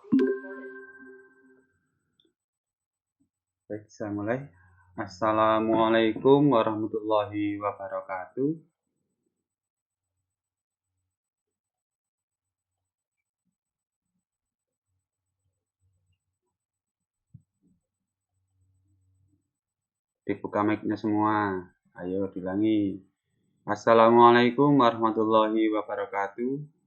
Baik, saya mulai. Assalamualaikum warahmatullahi wabarakatuh. Dibuka mic-nya semua. Ayo diulangi. Assalamualaikum warahmatullahi wabarakatuh.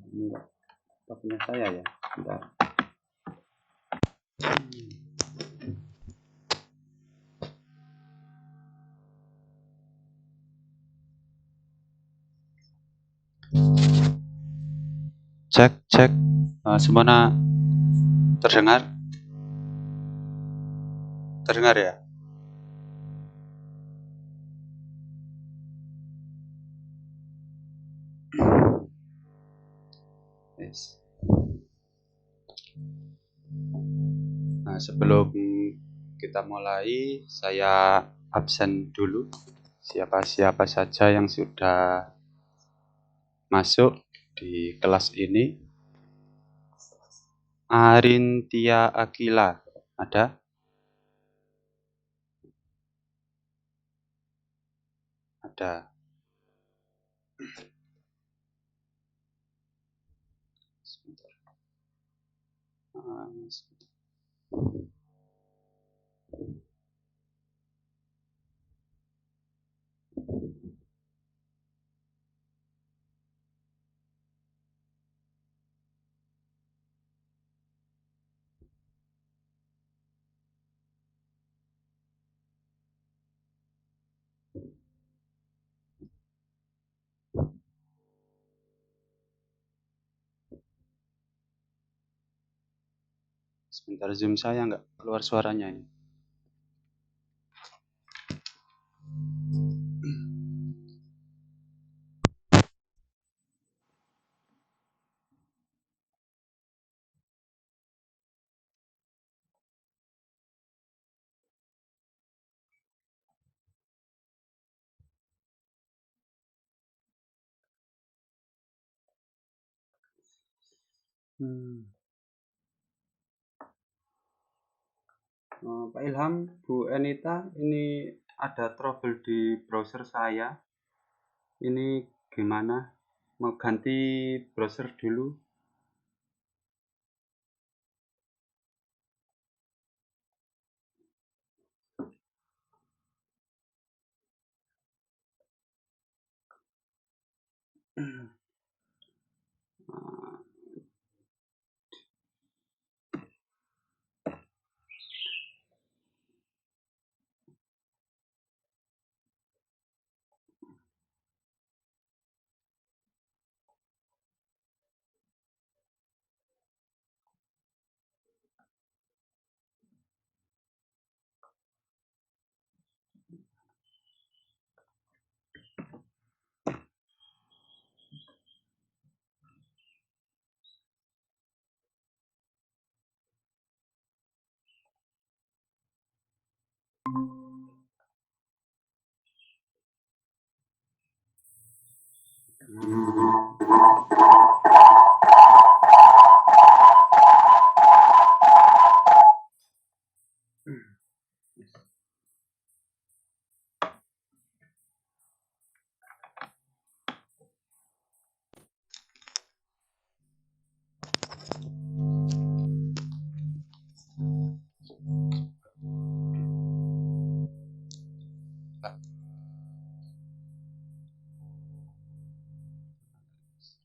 Ini enggak punya saya ya. Bentar. Cek. Semuanya terdengar? Terdengar ya? Yes. Nah, sebelum kita mulai, saya absen dulu. Siapa-siapa saja yang sudah masuk di kelas ini. Arintia Akila, ada? Ada. Sebentar. Sebentar, Zoom saya nggak keluar suaranya ini. Pak Ilham, Bu Enita, ini ada trouble di browser saya. Ini gimana? Mau ganti browser dulu?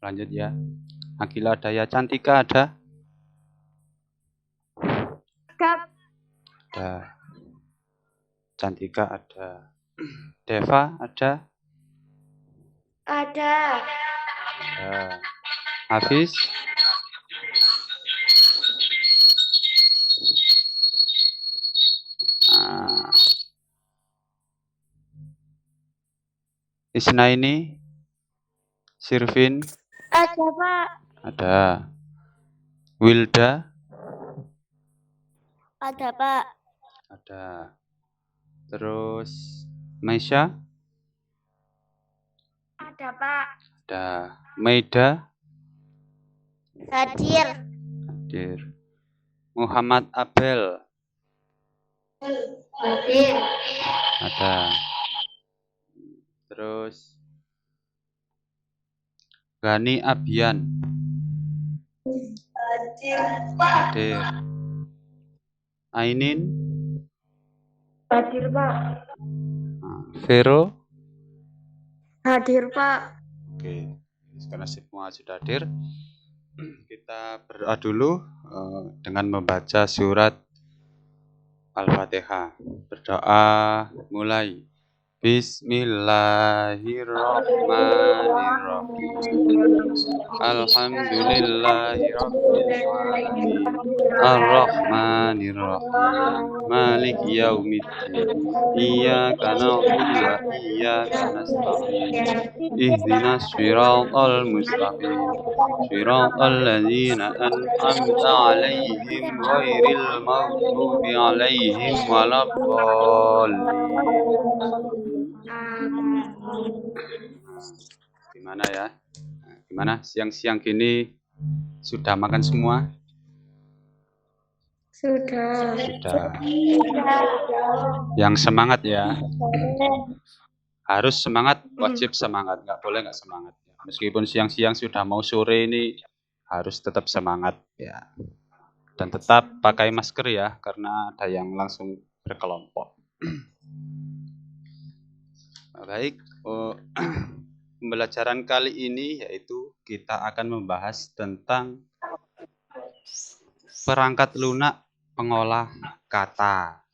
Lanjut ya. Akila ada ya, Cantika ada? Ada. Cantika ada. Deva ada? Ada. Hafiz? Isnaini? Sirvin? Ada, Pak. Ada. Wilda? Ada, Pak. Ada. Terus Maisha? Ada, Pak. Ada. Maida? Hadir. Hadir. Muhammad Abel? Hadir. Ada. Terus Gani Abian? Hadir. Ainin? Hadir, Pak. Vero? Hadir, Pak. Oke, karena semua sudah hadir, kita berdoa dulu dengan membaca surat Al-Fatihah. Berdoa mulai. Bismillahirrahmanirrahim. Alhamdulillahirrahmanirrahim. Ar-Rahmanirrahim. Maliki yaumiddin. Iyyaka na'budu wa iyyaka nasta'in. Ihdinas siratal mustaqim. Siratal ladzina an'amta 'alaihim ghairil maghdubi 'alaihim waladdallin. Gimana ya? Gimana siang-siang gini sudah makan semua? Sudah. Yang semangat ya. Harus semangat, wajib semangat. Nggak boleh nggak semangat. Meskipun siang-siang sudah mau sore ini harus tetap semangat ya. Dan tetap pakai masker ya, karena ada yang langsung berkelompok. Baik, pembelajaran kali ini yaitu kita akan membahas tentang perangkat lunak pengolah kata.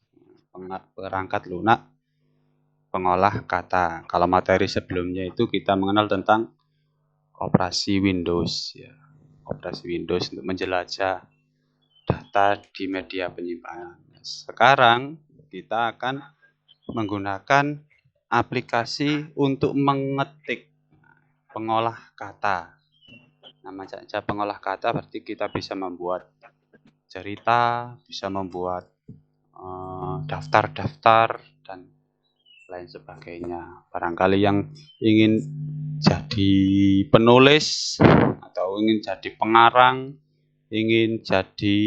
Perangkat lunak pengolah kata. Kalau materi sebelumnya itu kita mengenal tentang operasi Windows ya. Operasi Windows untuk menjelajah data di media penyimpanan. Sekarang kita akan menggunakan aplikasi untuk mengetik pengolah kata. Nama saja pengolah kata berarti kita bisa membuat cerita, bisa membuat daftar-daftar dan lain sebagainya. Barangkali yang ingin jadi penulis atau ingin jadi pengarang, ingin jadi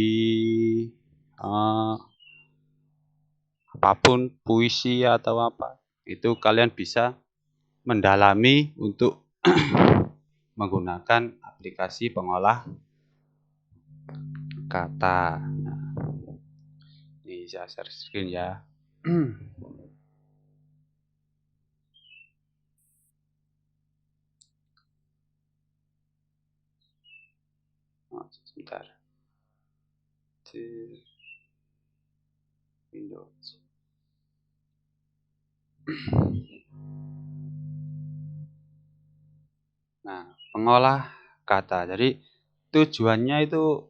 apapun, puisi atau apa, itu kalian bisa mendalami untuk menggunakan aplikasi pengolah kata. Nah, ini saya share screen ya. Sebentar. Windows. Nah, pengolah kata. Jadi tujuannya itu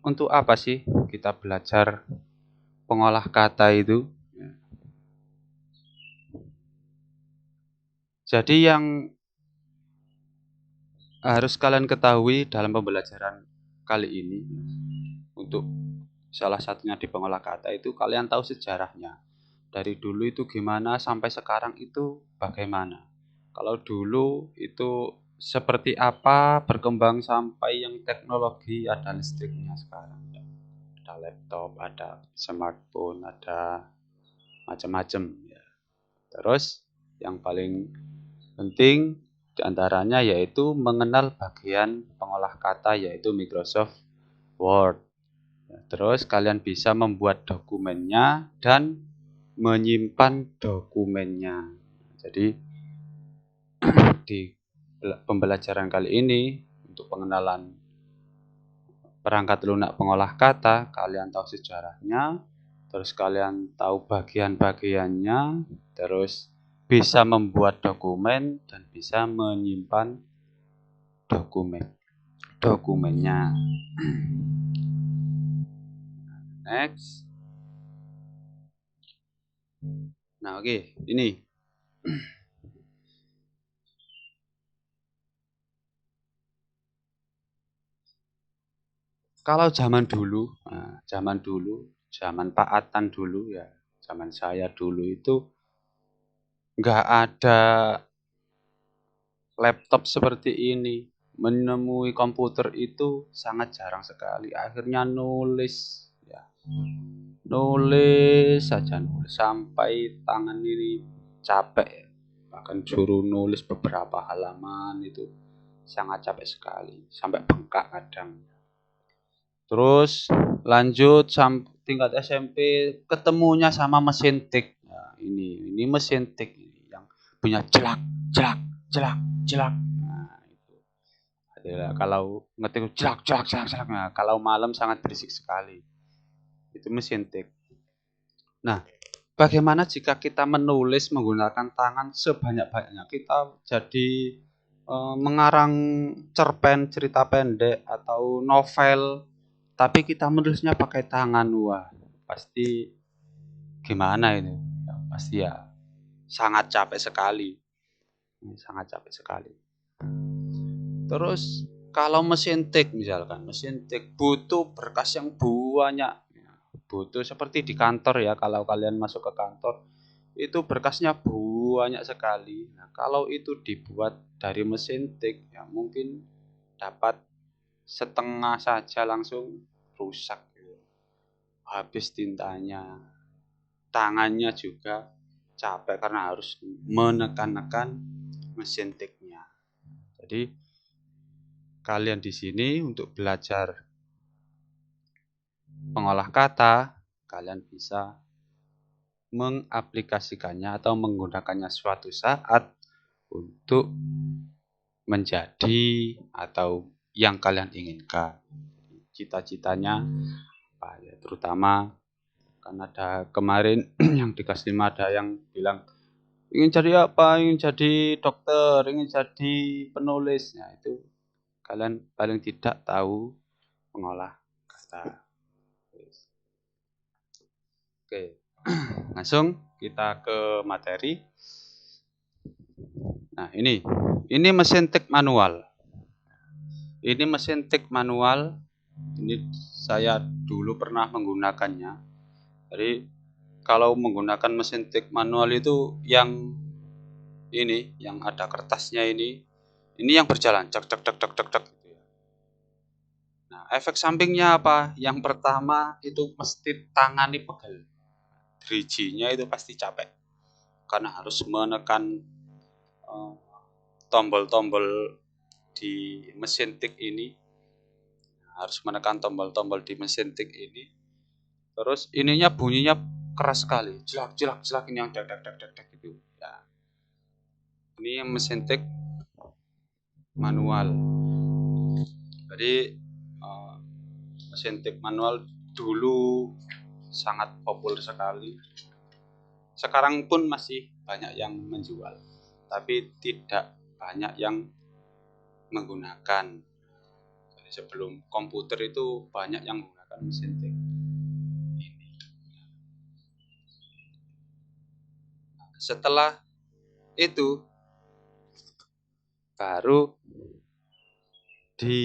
untuk apa sih kita belajar pengolah kata itu? Jadi yang harus kalian ketahui dalam pembelajaran kali ini, untuk salah satunya di pengolah kata itu kalian tahu sejarahnya. Dari dulu itu gimana sampai sekarang itu bagaimana. Kalau dulu itu seperti apa berkembang sampai yang teknologi ada listriknya sekarang. Ada laptop, ada smartphone, ada macam-macam ya. Terus yang paling penting diantaranya yaitu mengenal bagian pengolah kata yaitu Microsoft Word. Terus kalian bisa membuat dokumennya dan menyimpan dokumennya. Jadi di pembelajaran kali ini untuk pengenalan perangkat lunak pengolah kata, kalian tahu sejarahnya, terus kalian tahu bagian-bagiannya, terus bisa membuat dokumen dan bisa menyimpan dokumennya. Next. Nah, oke, ini. Kalau zaman dulu zaman Pak Atan dulu ya, zaman saya dulu itu nggak ada laptop seperti ini. Menemui komputer itu sangat jarang sekali. Akhirnya nulis, ya, nulis saja nulis sampai tangan ini capek ya. Bahkan suruh nulis beberapa halaman itu sangat capek sekali, sampai bengkak kadang. Terus lanjut sampai tingkat SMP ketemunya sama mesin tik. Nah, ini mesin tik ini yang punya jelak jelak jelak jelak. Nah, itu adalah kalau ngetik jelak jelak jelak jelak. Nah, kalau malam sangat berisik sekali. Itu mesin tik. Nah, bagaimana jika kita menulis menggunakan tangan sebanyak-banyaknya? Kita jadi mengarang cerpen, cerita pendek atau novel, tapi kita menulisnya pakai tangan. Wah, pasti gimana ini? Ya, pasti ya sangat capek sekali. Sangat capek sekali. Terus kalau mesin tik misalkan, mesin tik butuh berkas yang banyak. Butuh seperti di kantor ya, kalau kalian masuk ke kantor itu berkasnya banyak sekali. Nah, kalau itu dibuat dari mesin tik ya mungkin dapat setengah saja langsung rusak gitu. Habis tintanya, tangannya juga capek karena harus menekan-nekan mesin tiknya. Jadi kalian di sini untuk belajar pengolah kata, kalian bisa mengaplikasikannya atau menggunakannya suatu saat untuk menjadi atau yang kalian inginkan. Cita-citanya apa ya, terutama kan ada kemarin yang di kelas 5 ada yang bilang ingin jadi apa, ingin jadi dokter, ingin jadi penulis. Nah, itu kalian paling tidak tahu mengolah kata. Oke, langsung kita ke materi. Nah, ini mesin tik manual. Ini mesin tik manual. Ini saya dulu pernah menggunakannya. Jadi kalau menggunakan mesin tik manual itu yang ini, yang ada kertasnya ini yang berjalan cek cek cek cek cek cek. Nah, efek sampingnya apa? Yang pertama itu mesti tangani pegel. Drijinya itu pasti capek karena harus menekan tombol-tombol di mesin tik ini, harus menekan tombol-tombol di mesin tik ini. Terus ininya bunyinya keras sekali, jelak jelak jelak, ini yang dak dak dak dak dak gitu ya. Ini mesin tik manual. Jadi mesin tik manual dulu sangat populer sekali. Sekarang pun masih banyak yang menjual, tapi tidak banyak yang menggunakan. Jadi sebelum komputer itu banyak yang menggunakan mesin tik ini. Setelah itu baru di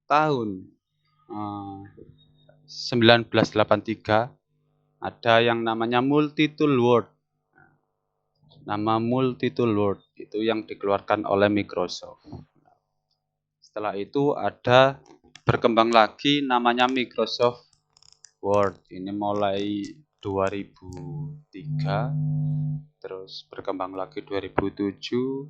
tahun 1983 ada yang namanya multi-tool word. Nama multi-tool word itu yang dikeluarkan oleh Microsoft. Setelah itu ada berkembang lagi namanya Microsoft Word. Ini mulai 2003, terus berkembang lagi 2007,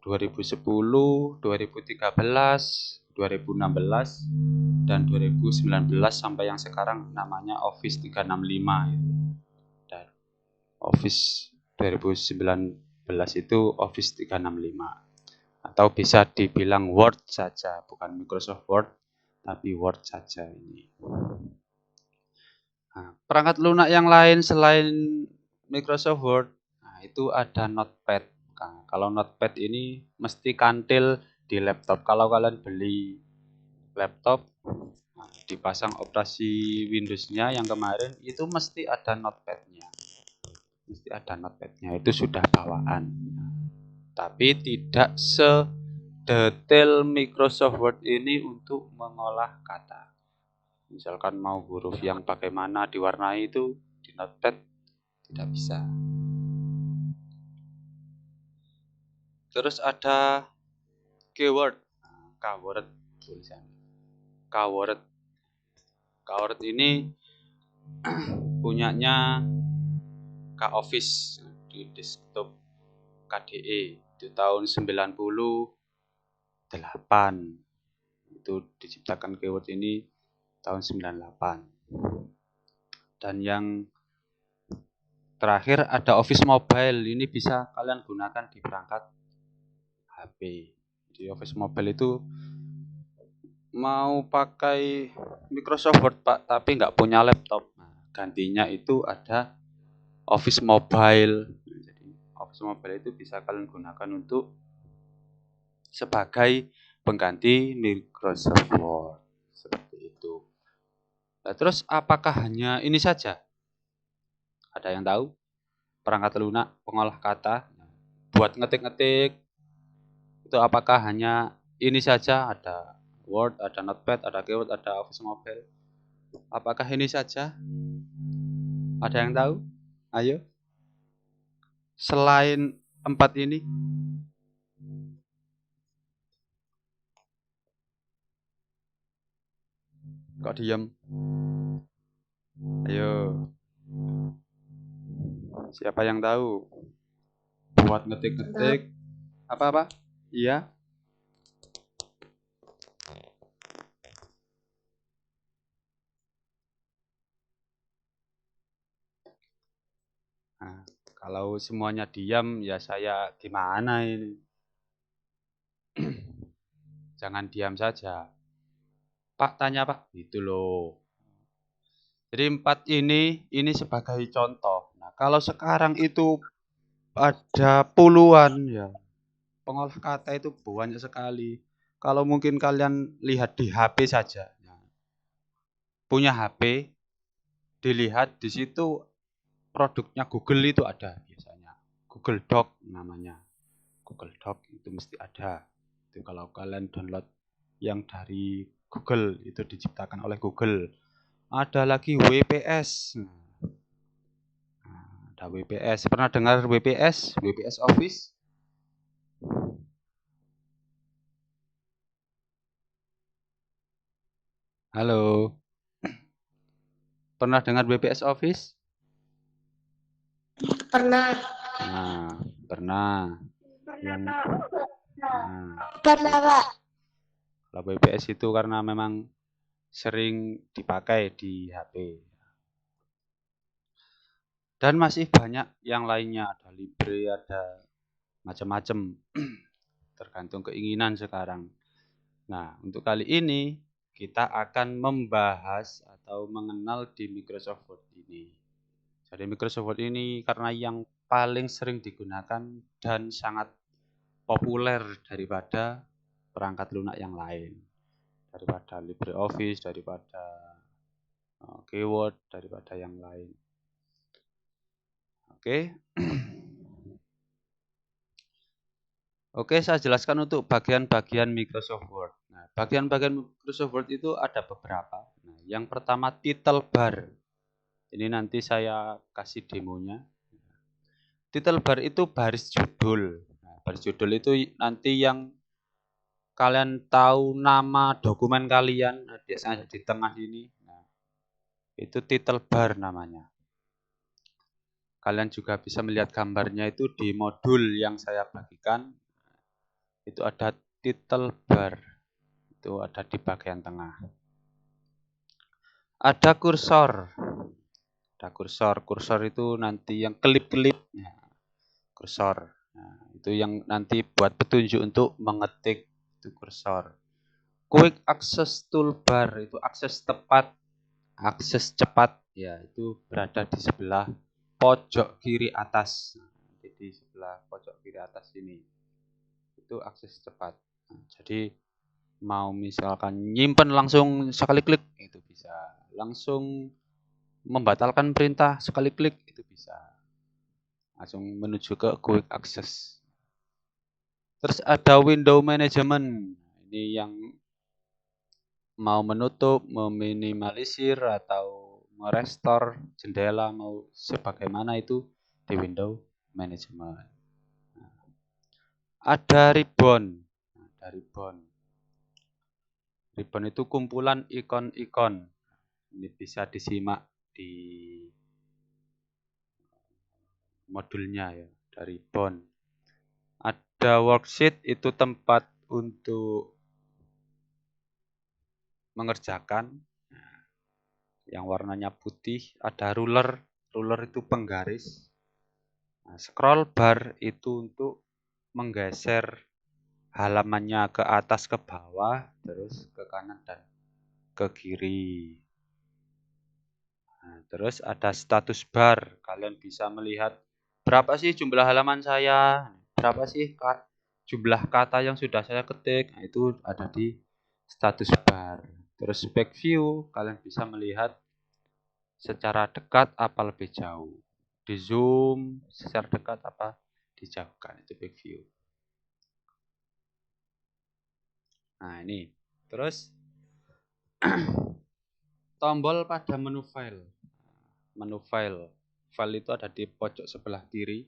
2010, 2013, 2016, dan 2019 sampai yang sekarang namanya Office 365 itu. Dan Office 2019 itu Office 365 atau bisa dibilang Word saja, bukan Microsoft Word tapi Word saja ini. Nah, perangkat lunak yang lain selain Microsoft Word, nah itu ada Notepad. Nah, kalau Notepad ini mesti kantil di laptop. Kalau kalian beli laptop, nah, dipasang operasi Windows-nya yang kemarin itu mesti ada Notepad-nya. Mesti ada Notepad-nya, itu sudah bawaan. Tapi tidak sedetail Microsoft Word ini untuk mengolah kata. Misalkan mau huruf yang bagaimana diwarnai itu di Notepad tidak bisa. Terus ada keyword, keyword tulisan. Keyword. Keyword ini punyanya K-Office di desktop KDE itu tahun 98. Itu diciptakan keyword ini tahun 98. Dan yang terakhir ada Office Mobile. Ini bisa kalian gunakan di perangkat HP. Di Office Mobile itu mau pakai Microsoft Word Pak, tapi nggak punya laptop. Nah, gantinya itu ada Office Mobile. Jadi Office Mobile itu bisa kalian gunakan untuk sebagai pengganti Microsoft Word. Seperti itu. Nah, terus apakah hanya ini saja? Ada yang tahu? Perangkat lunak, pengolah kata, buat ngetik-ngetik, itu apakah hanya ini saja? Ada Word, ada Notepad, ada Keyword, ada Office Mobile. Apakah ini saja? Ada yang tahu? Ayo. Selain 4 ini, kok diam? Ayo. Siapa yang tahu? Buat ngetik-ngetik. Apa-apa? Iya. Nah, kalau semuanya diam, ya saya gimana ini? Jangan diam saja. Pak, tanya Pak. Itu loh. Jadi 4 ini sebagai contoh. Nah, kalau sekarang itu ada puluhan ya. Pengolah kata itu banyak sekali. Kalau mungkin kalian lihat di HP saja. Nah, punya HP, dilihat di situ produknya Google itu ada biasanya. Google Doc namanya. Google Doc itu mesti ada. Itu kalau kalian download yang dari Google itu diciptakan oleh Google. Ada lagi WPS. Ada WPS. Pernah dengar WPS? WPS Office? Halo. Pernah dengar WPS Office? Pernah. Nah, pernah. Pernah, Yang Pak. nah, Pernah, Pak. kalau WPS itu karena memang sering dipakai di HP. Dan masih banyak yang lainnya, ada Libre, ada macam-macam. Tergantung keinginan sekarang. Nah, untuk kali ini kita akan membahas atau mengenal di Microsoft Word ini. Jadi Microsoft Word ini karena yang paling sering digunakan dan sangat populer daripada perangkat lunak yang lain. Daripada LibreOffice, daripada Keyword, daripada yang lain. Oke. Oke, saya jelaskan untuk bagian-bagian Microsoft Word. Nah, bagian-bagian Microsoft Word itu ada beberapa. Nah, yang pertama title bar. Ini nanti saya kasih demonya. Title bar itu baris judul. Nah, baris judul itu nanti yang kalian tahu nama dokumen kalian, nah, biasanya di tengah ini. Nah, itu title bar namanya. Kalian juga bisa melihat gambarnya itu di modul yang saya bagikan. Itu ada title bar. Itu ada di bagian tengah. Ada kursor. Ada kursor. Kursor itu nanti yang kelip-kelip. Ya, kursor. Nah, itu yang nanti buat petunjuk untuk mengetik. Itu kursor. Quick access toolbar. Itu akses tepat. Akses cepat. Ya, itu berada di sebelah pojok kiri atas. Jadi sebelah pojok kiri atas ini. Itu akses cepat. Nah, jadi mau misalkan nyimpen langsung sekali klik itu bisa. Langsung membatalkan perintah sekali klik itu bisa. Langsung menuju ke quick access. Terus ada window management. Ini yang mau menutup, meminimalisir atau merestore jendela mau sebagaimana itu di window management. Ada ribbon. Ada ribbon. Ribbon itu kumpulan ikon-ikon. Ini bisa disimak di modulnya ya, dari ribbon. Ada worksheet, itu tempat untuk mengerjakan yang warnanya putih. Ada ruler, ruler itu penggaris. Nah, scroll bar itu untuk menggeser halamannya ke atas ke bawah, terus ke kanan dan ke kiri. Nah, terus ada status bar, kalian bisa melihat berapa sih jumlah halaman saya, berapa sih jumlah kata yang sudah saya ketik. Nah, itu ada di status bar. Terus back view, kalian bisa melihat secara dekat apa lebih jauh, di zoom secara dekat apa dijauhkan, itu back view. Nah ini terus tombol pada menu file. Menu file, file itu ada di pojok sebelah kiri.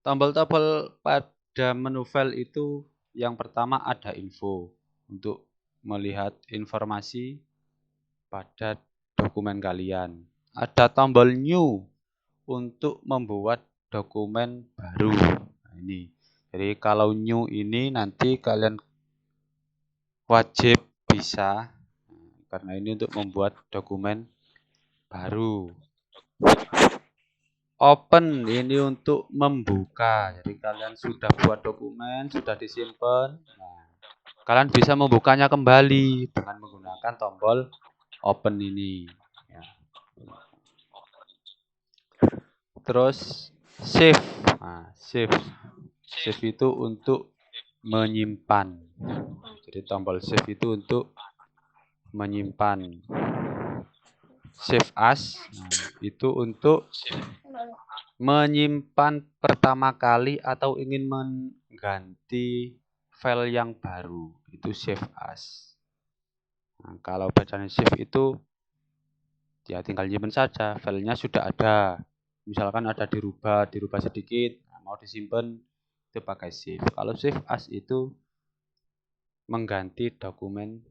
Tombol-tombol pada menu file itu yang pertama ada info, untuk melihat informasi pada dokumen kalian. Ada tombol new untuk membuat dokumen baru. Nah, ini. Jadi kalau new ini nanti kalian wajib bisa, karena ini untuk membuat dokumen baru. Open ini untuk membuka. Jadi kalian sudah buat dokumen, sudah disimpan. Nah, kalian bisa membukanya kembali dengan menggunakan tombol open ini. Ya. Terus save. Nah, save itu untuk menyimpan. Jadi tombol save itu untuk menyimpan. Save as, nah, itu untuk menyimpan pertama kali atau ingin mengganti file yang baru, itu save as. Nah, kalau bacaan save itu ya tinggal nyimpen saja, filenya sudah ada. Misalkan ada dirubah sedikit, mau disimpan itu pakai save. Kalau save as itu mengganti dokumen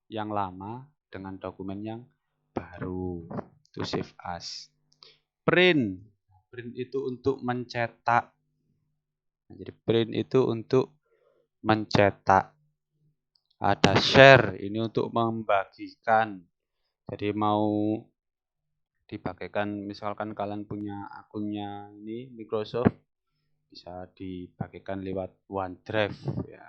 yang lama dengan dokumen yang baru, itu save as. Print itu untuk mencetak. Nah, jadi print itu untuk mencetak. Ada share, ini untuk membagikan. Jadi mau dibagikan, misalkan kalian punya akunnya ini Microsoft, bisa dibagikan lewat OneDrive ya.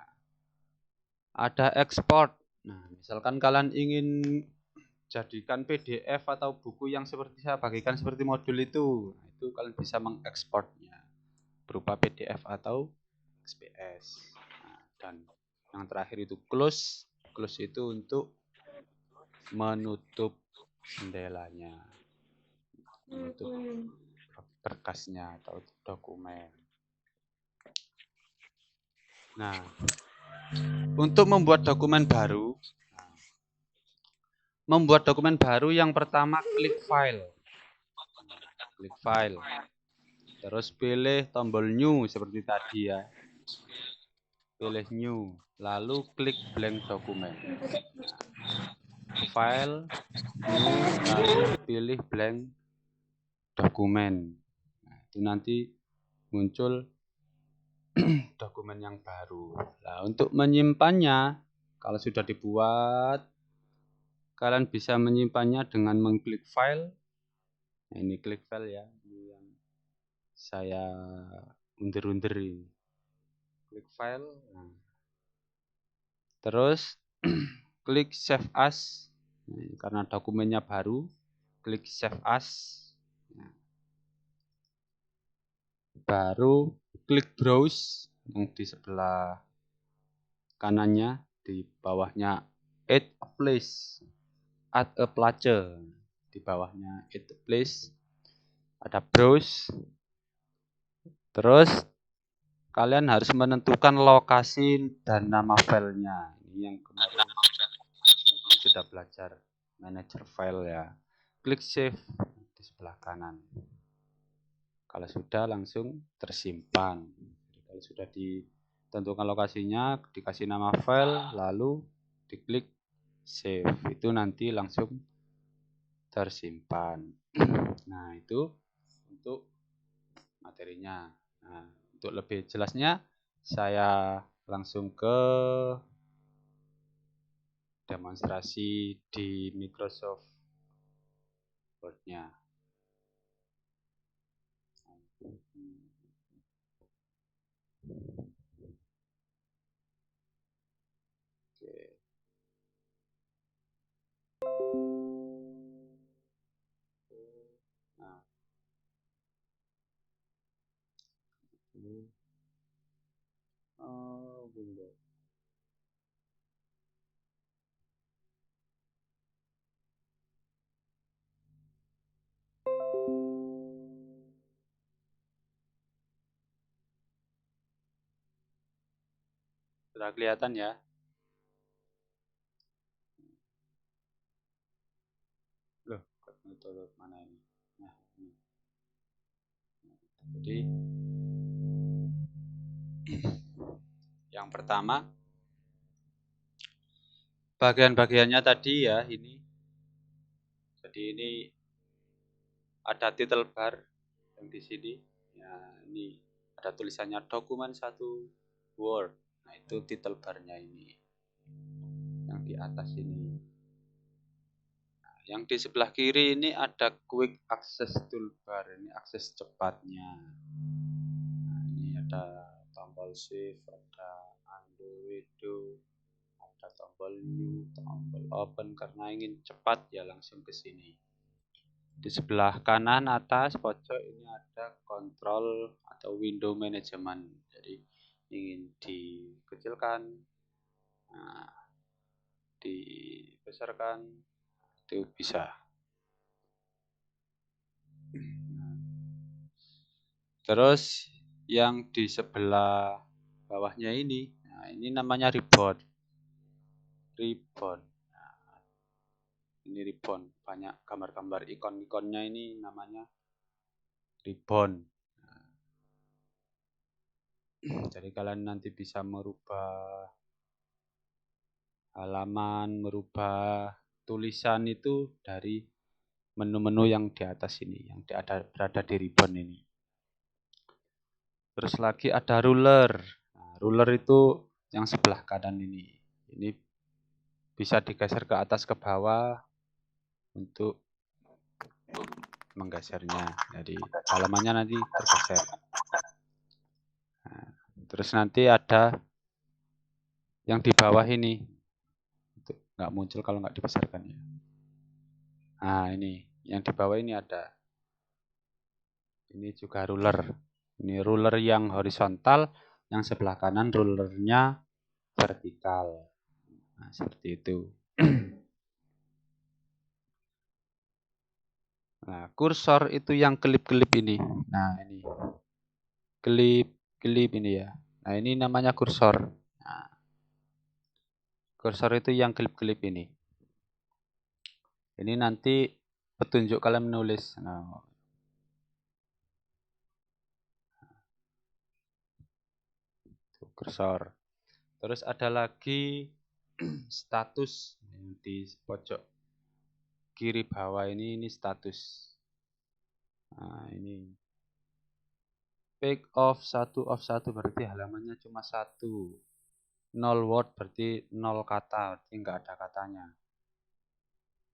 Ada export. Nah, misalkan kalian ingin jadikan PDF atau buku yang seperti saya bagikan seperti modul itu, nah, itu kalian bisa mengekspornya berupa PDF atau XPS. Nah, dan yang terakhir itu close. Close itu untuk menutup jendelanya, menutup berkasnya atau dokumen. Nah, untuk membuat dokumen baru, yang pertama klik file. Klik file. Terus pilih tombol new seperti tadi ya. Pilih new, lalu klik blank dokumen. File, new, lalu pilih blank dokumen. Nah, itu nanti muncul dokumen yang baru. Nah, untuk menyimpannya, kalau sudah dibuat, kalian bisa menyimpannya dengan mengklik file. Nah, ini klik file ya, ini yang saya undur-undur ini. Klik file. Nah. Terus klik save as. Nah, karena dokumennya baru, klik save as. Nah. Baru klik browse yang di sebelah kanannya, di bawahnya add a place, add a place, di bawahnya add a place ada browse. Terus kalian harus menentukan lokasi dan nama filenya. ini yang kemarin sudah belajar manager file ya. Klik save di sebelah kanan. Kalau sudah langsung tersimpan. Kalau sudah ditentukan lokasinya, dikasih nama file, lalu diklik save. Itu nanti langsung tersimpan. Nah, itu untuk materinya. Nah, untuk lebih jelasnya saya langsung ke demonstrasi di Microsoft Word-nya. Oke. Nah, ini Windows. Sudah kelihatan ya? Loh, metode mana ini? Nah, ini. Jadi yang pertama bagian-bagiannya tadi ya ini. Jadi ini ada title bar yang di sini. Ya, ini ada tulisannya dokumen 1 Word. Nah, itu title barnya ini. Yang di atas ini. Nah, yang di sebelah kiri ini ada quick access toolbar. Ini akses cepatnya. Nah, ini ada tombol shift, ada undo, redo, ada tombol new, tombol open karena ingin cepat ya langsung ke sini. Di sebelah kanan atas pojok ini ada kontrol atau window management. Jadi ingin dikecilkan, nah, dibesarkan, itu bisa. Terus yang di sebelah bawahnya ini, nah ini namanya ribbon. Nah, ini ribbon, banyak gambar-gambar ikon-ikonnya ini namanya ribbon. Jadi kalian nanti bisa merubah halaman, merubah tulisan itu dari menu-menu yang di atas ini, yang berada di ribbon ini. Terus lagi ada ruler. Nah, ruler itu yang sebelah kanan ini. Ini bisa digeser ke atas ke bawah untuk menggesernya. Jadi halamannya nanti tergeser. Nah, terus nanti ada yang di bawah ini. Nggak muncul kalau nggak dibesarkan ya. Nah ini, yang di bawah ini ada. Ini juga ruler. Ini ruler yang horizontal, yang sebelah kanan rulernya vertikal. Nah, seperti itu. Nah, kursor itu yang kelip-kelip ini. Nah, ini. Kelip-kelip ini ya. Nah, ini namanya kursor. Nah, kursor itu yang kelip-kelip ini. Ini nanti petunjuk kalian menulis. Nah, kursor. Terus ada lagi status di pojok kiri bawah ini status. Nah, ini page off 1 berarti halamannya cuma 1. 0 word berarti 0 kata, berarti enggak ada katanya.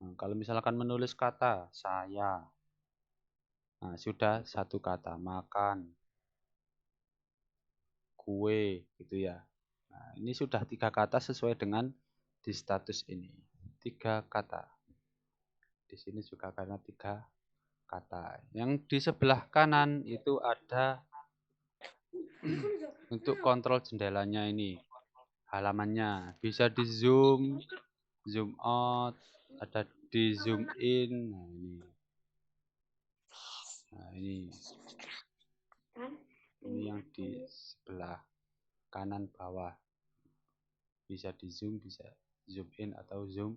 Nah, kalau misalkan menulis kata saya, nah sudah 1 kata, makan, kue gitu ya. Nah, ini sudah 3 kata sesuai dengan di status ini. 3 kata. Di sini juga karena 3 kata. Yang di sebelah kanan itu ada untuk kontrol jendelanya ini. Halamannya bisa di zoom, zoom out, ada di zoom in. Nah, ini yang di sebelah kanan bawah. Bisa di zoom, bisa zoom in atau zoom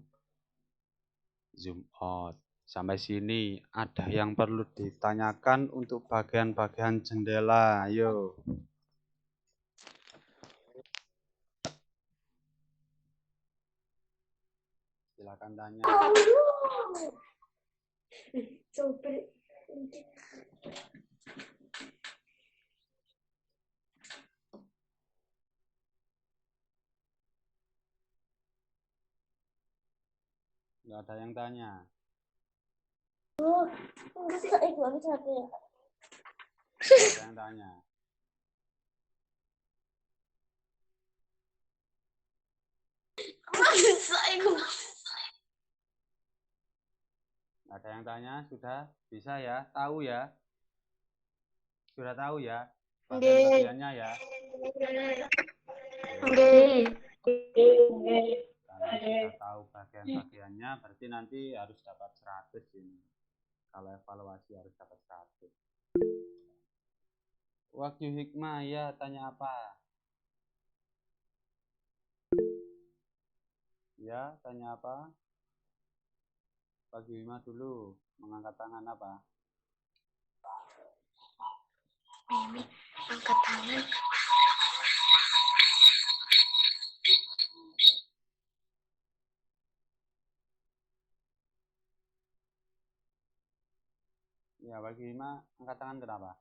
out. Sampai sini ada yang perlu ditanyakan untuk bagian-bagian jendela. Ayo. Silakan tanya. Nggak ada yang tanya. Nggak ada yang tanya. Nggak ada yang tanya, sudah bisa ya, tahu ya, sudah tahu ya, bagian-bagiannya ya. Kalau sudah tahu bagian-bagiannya, berarti nanti harus dapat 100 ini. Kalau evaluasi harus dapat 100. Wagyu Hikmah, ya tanya apa? Ya, tanya apa? Wagyu Hikmah dulu, mengangkat tangan apa? Mimi, angkat tangan. Ya, Wagyu Hikmah, angkat tangan kenapa?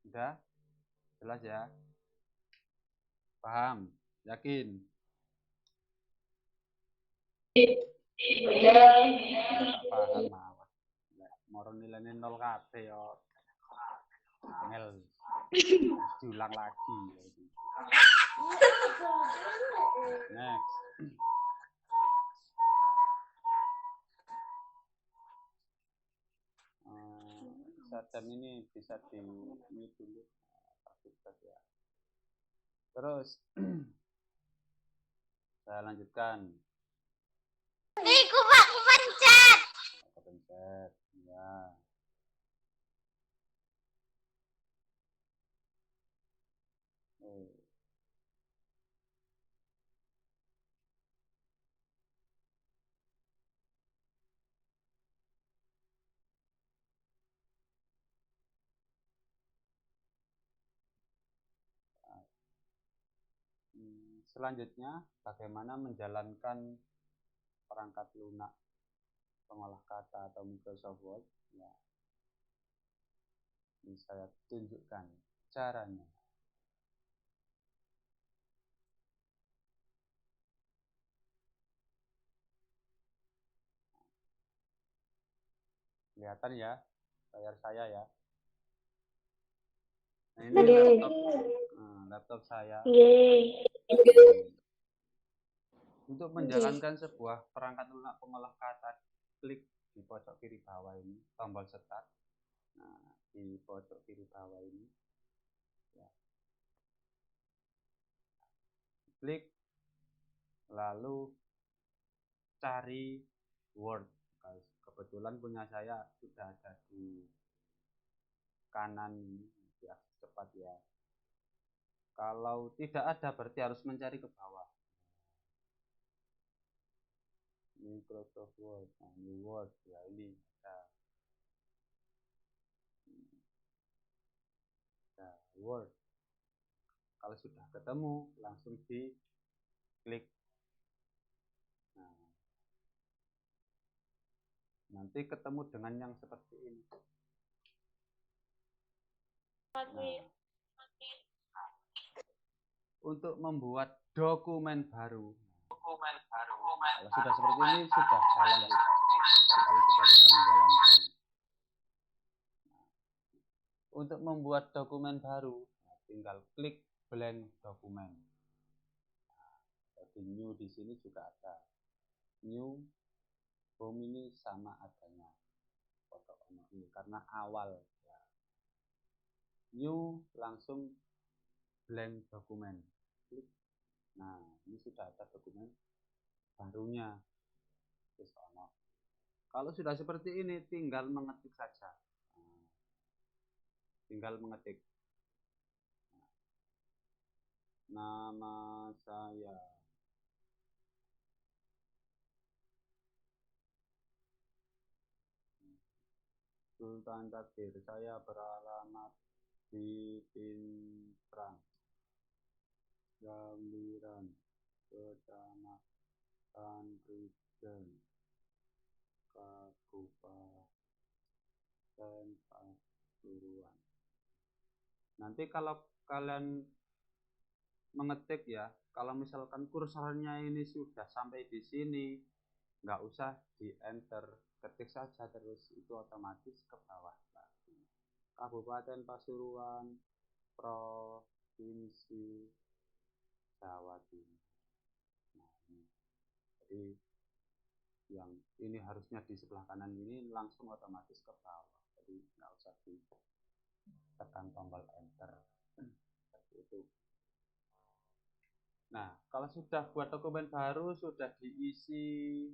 Sudah? Jelas ya? Paham? Yakin? Paham, maaf. Moro nilainya 0 kabeh yo. Angel. Diulang lagi. Next. Sadam ini bisa di ini dulu. Ya. Terus saya lanjutkan. Iku Pak, pencet. Pencet. Ya. Selanjutnya, bagaimana menjalankan perangkat lunak pengolah kata atau Microsoft Word? Ya. Ini saya tunjukkan caranya. Kelihatan ya layar saya ya. Nah, ini laptop saya. Untuk menjalankan sebuah perangkat lunak pengolah kata, klik di pojok kiri bawah ini tombol start. Nah, di pojok kiri bawah ini ya. Klik lalu cari Word. Kebetulan punya saya sudah ada di kanan di akses cepat ya. Kalau tidak ada berarti harus mencari ke bawah. Microsoft Word, nah, ini Word ya, ini ada Word. Kalau sudah ketemu langsung di klik. Nah, nanti ketemu dengan yang seperti ini. Nah, untuk membuat dokumen baru. Kalau sudah seperti ini sudah jalan kita. Kalau sudah bisa menjalankan. Untuk membuat dokumen baru, tinggal klik blank dokumen. Jadi new di sini juga ada. New home ini sama adanya. Foto ini karena awal ya. New langsung blank dokumen. Klik. Nah, ini sudah ada dokumen barunya. Kalau sudah seperti ini, tinggal mengetik saja. Tinggal mengetik. Nama saya Sultan Takdir. Saya beralamat di Pintrang, Gambiran, Kecamatan Rigen, Kabupaten Pasuruan. Nanti kalau kalian mengetik ya, kalau misalkan kursornya ini sudah sampai di sini, nggak usah di enter, ketik saja terus, itu otomatis ke bawah lagi. Kabupaten Pasuruan, Provinsi Jawa Timur. Nah, ini. Jadi yang ini harusnya di sebelah kanan ini langsung otomatis ke bawah, jadi nggak usah ditekan tombol enter seperti itu. Nah, kalau sudah buat dokumen baru, sudah diisi,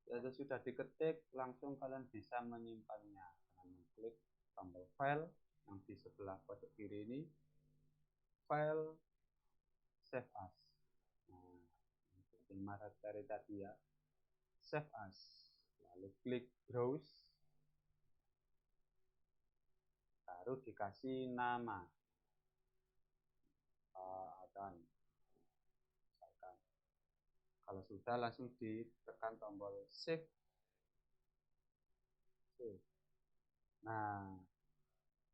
sudah diketik, langsung kalian bisa menyimpannya dengan mengklik tombol file yang di sebelah pojok kiri ini, file save as. Nah, seperti materi tadi ya, save as, lalu klik browse, baru dikasih nama. Dan kalau sudah, langsung ditekan tombol save. Nah,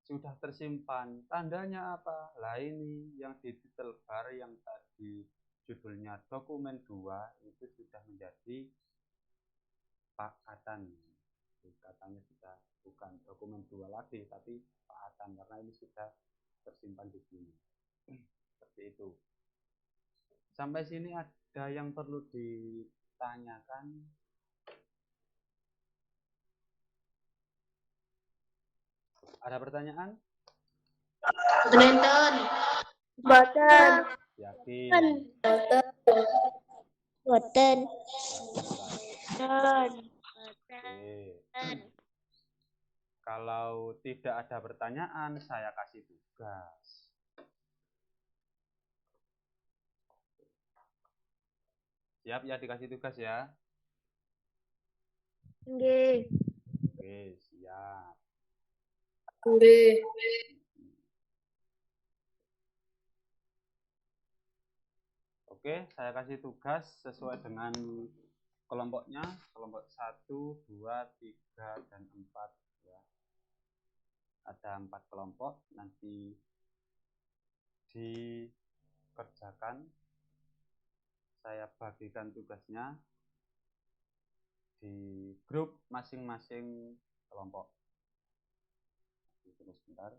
sudah tersimpan. Tandanya apa? Lah ini yang di title bar yang tadi judulnya dokumen 2 itu sudah menjadi Pak Atan. Katanya sudah bukan dokumen 2 lagi, tapi Pak Atan, karena ini sudah tersimpan di sini. Seperti itu. Sampai sini ada yang perlu ditanyakan? Ada pertanyaan? Benten. Boten. Yakin? Boten. Oke. Kalau tidak ada pertanyaan, saya kasih tugas. Siap ya dikasih tugas ya? Nggih. Oke, siap. Nggih. Oke, saya kasih tugas sesuai dengan kelompoknya, kelompok 1, 2, 3, dan 4 ya. Ada 4 kelompok, nanti dikerjakan. Saya bagikan tugasnya di grup masing-masing kelompok. Tunggu sebentar.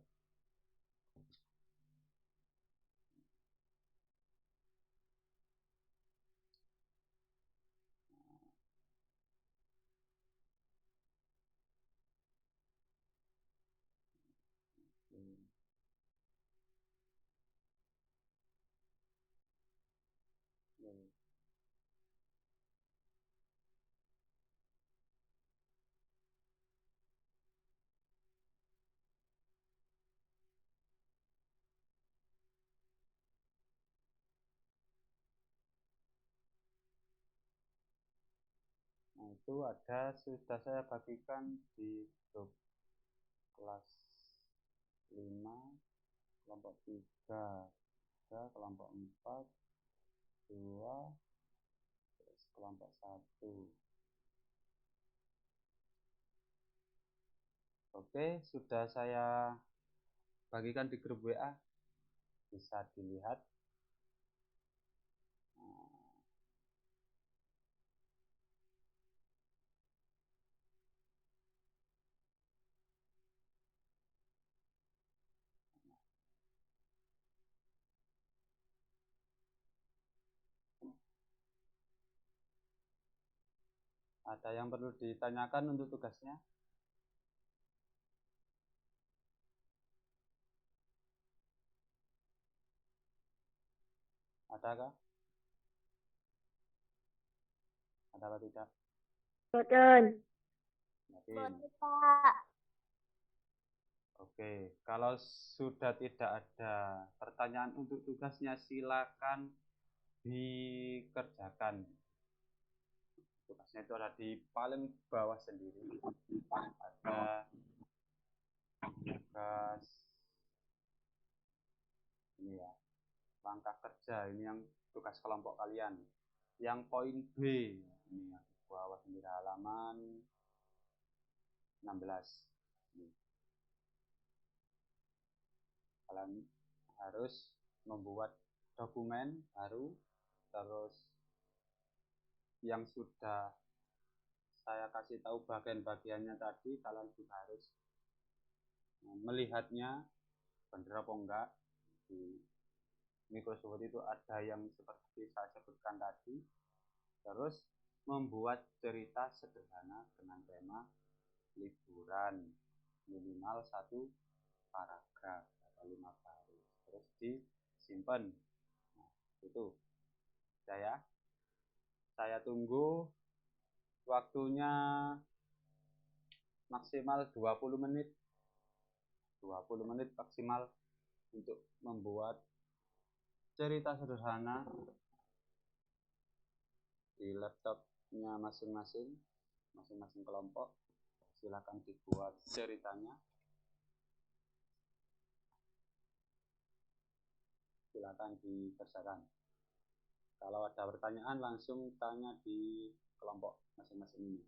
Nah, itu ada, sudah saya bagikan di grup kelas 5, kelompok 3, kelompok 4, 2, terus kelompok 1. Oke, sudah saya bagikan di grup WA, bisa dilihat. Ada yang perlu ditanyakan untuk tugasnya? Adakah? Ada apa tidak? Boten. Yakin? Pak. Oke, kalau sudah tidak ada pertanyaan untuk tugasnya, silakan dikerjakan. Tugasnya itu ada di paling bawah sendiri. Ada tugas ini ya, langkah kerja. Ini yang tugas kelompok kalian. Yang poin B, ini yang di bawah sendiri halaman 16. Ini. Kalian harus membuat dokumen baru, terus yang sudah saya kasih tahu bagian-bagiannya tadi, kalian juga harus melihatnya benar apa enggak. Di Microsoft itu ada yang seperti saya sebutkan tadi, terus membuat cerita sederhana dengan tema liburan, minimal 1 paragraf atau 5 baris, terus disimpan. Nah, itu saya tunggu waktunya maksimal 20 menit 20 menit maksimal untuk membuat cerita sederhana di laptopnya masing-masing kelompok. Silakan dibuat ceritanya, silakan dikerjakan. Kalau ada pertanyaan langsung tanya di kelompok masing-masing ini.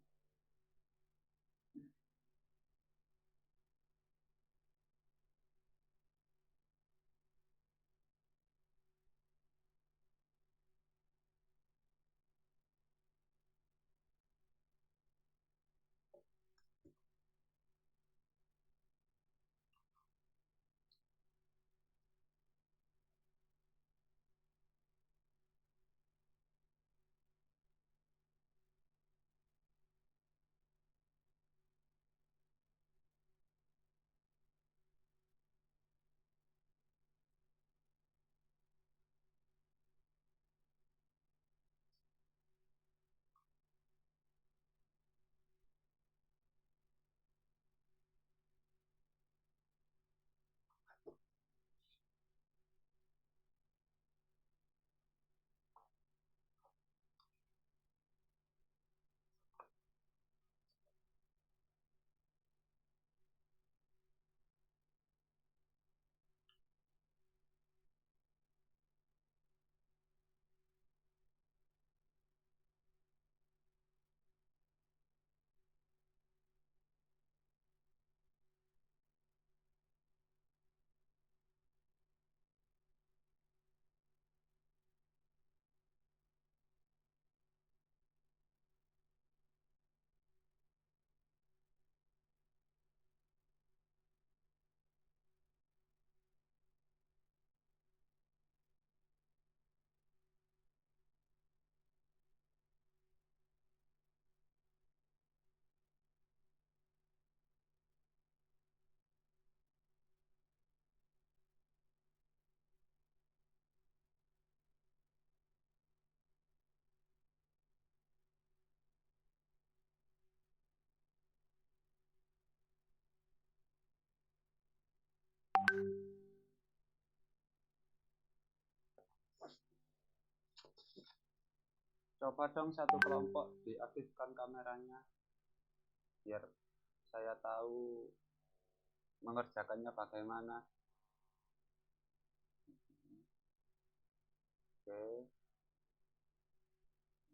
Coba dong satu kelompok diaktifkan kameranya biar saya tahu mengerjakannya bagaimana. Oke,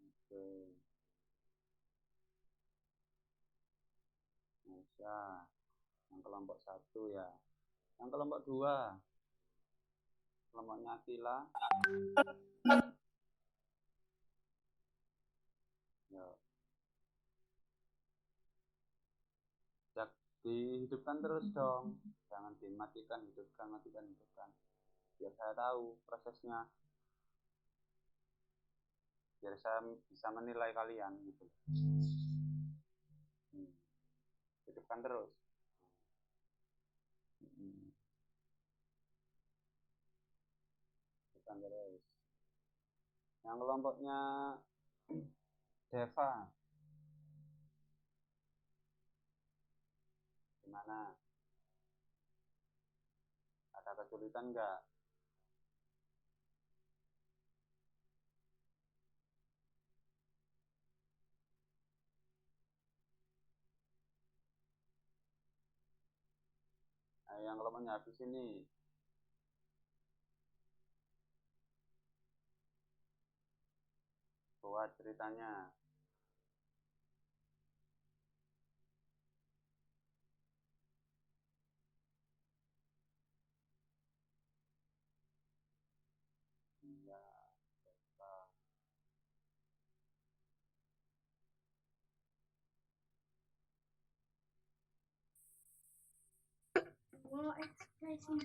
oke. Bisa. Yang kelompok 1 ya. Yang kelompok 2, kelompoknya Akila. Ya, dihidupkan terus dong. Jangan dimatikan, hidupkan, matikan, hidupkan. Biar saya tahu prosesnya. Biar saya bisa menilai kalian gitu. Hidupkan terus. Hidupkan terus. Yang kelompoknya Deva, gimana? Ada kesulitan nggak? Nah, yang lemahnya habis ini. Buat ceritanya. Iya, Deva. Oh, ekspresi.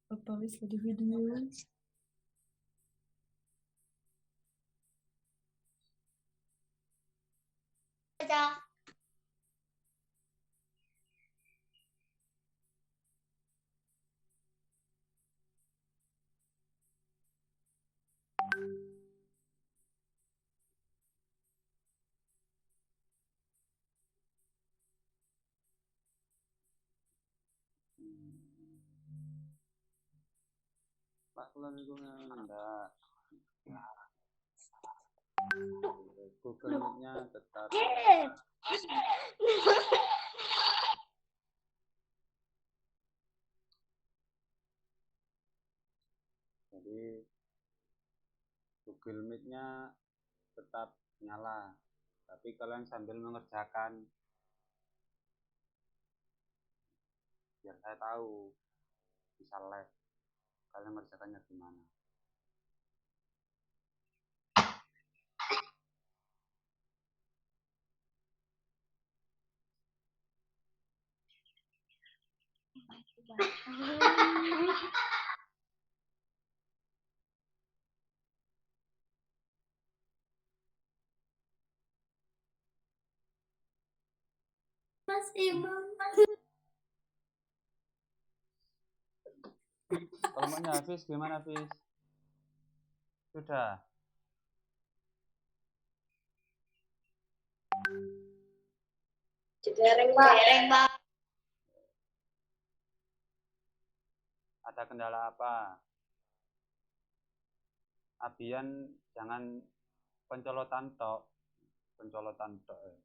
Apa wis di video? Aja. Pak, kalau lingkungan enggak. Google Meet-nya tetap nyala. Jadi Google Meet-nya tetap nyala, tapi kalian sambil mengerjakan biar saya tahu bisa live kalian mengerjakannya gimana. Mas Imam. Kalau mau Hafiz gimana, Hafiz? Sudah. Dereng, Pak. Dereng, Pak. Ada kendala apa? Abian jangan pencolotan tok, pencolotan tok.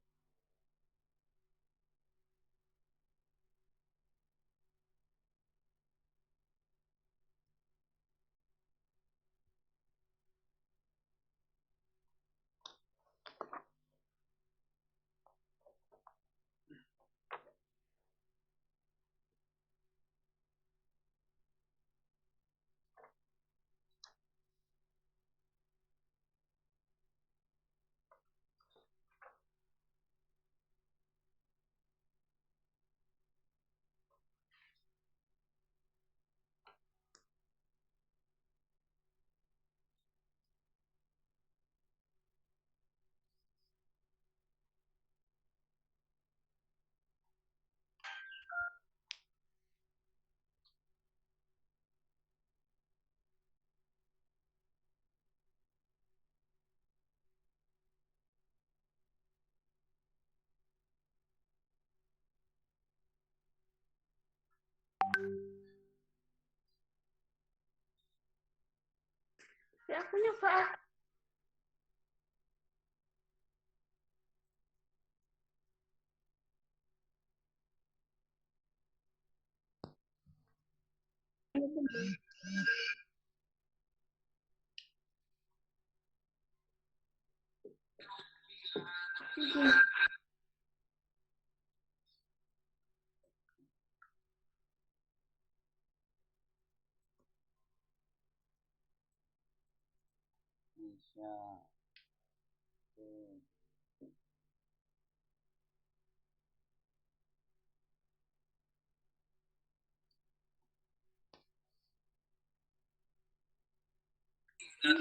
Ya aku nyoba. Bisa. Oke. Ini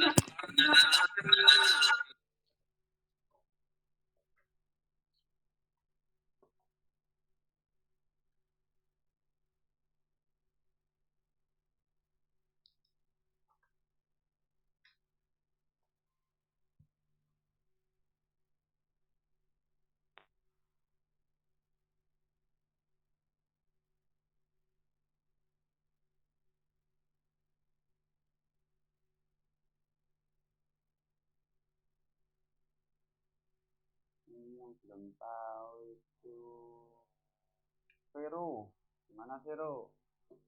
yang belum tahu itu Vero. Gimana Vero?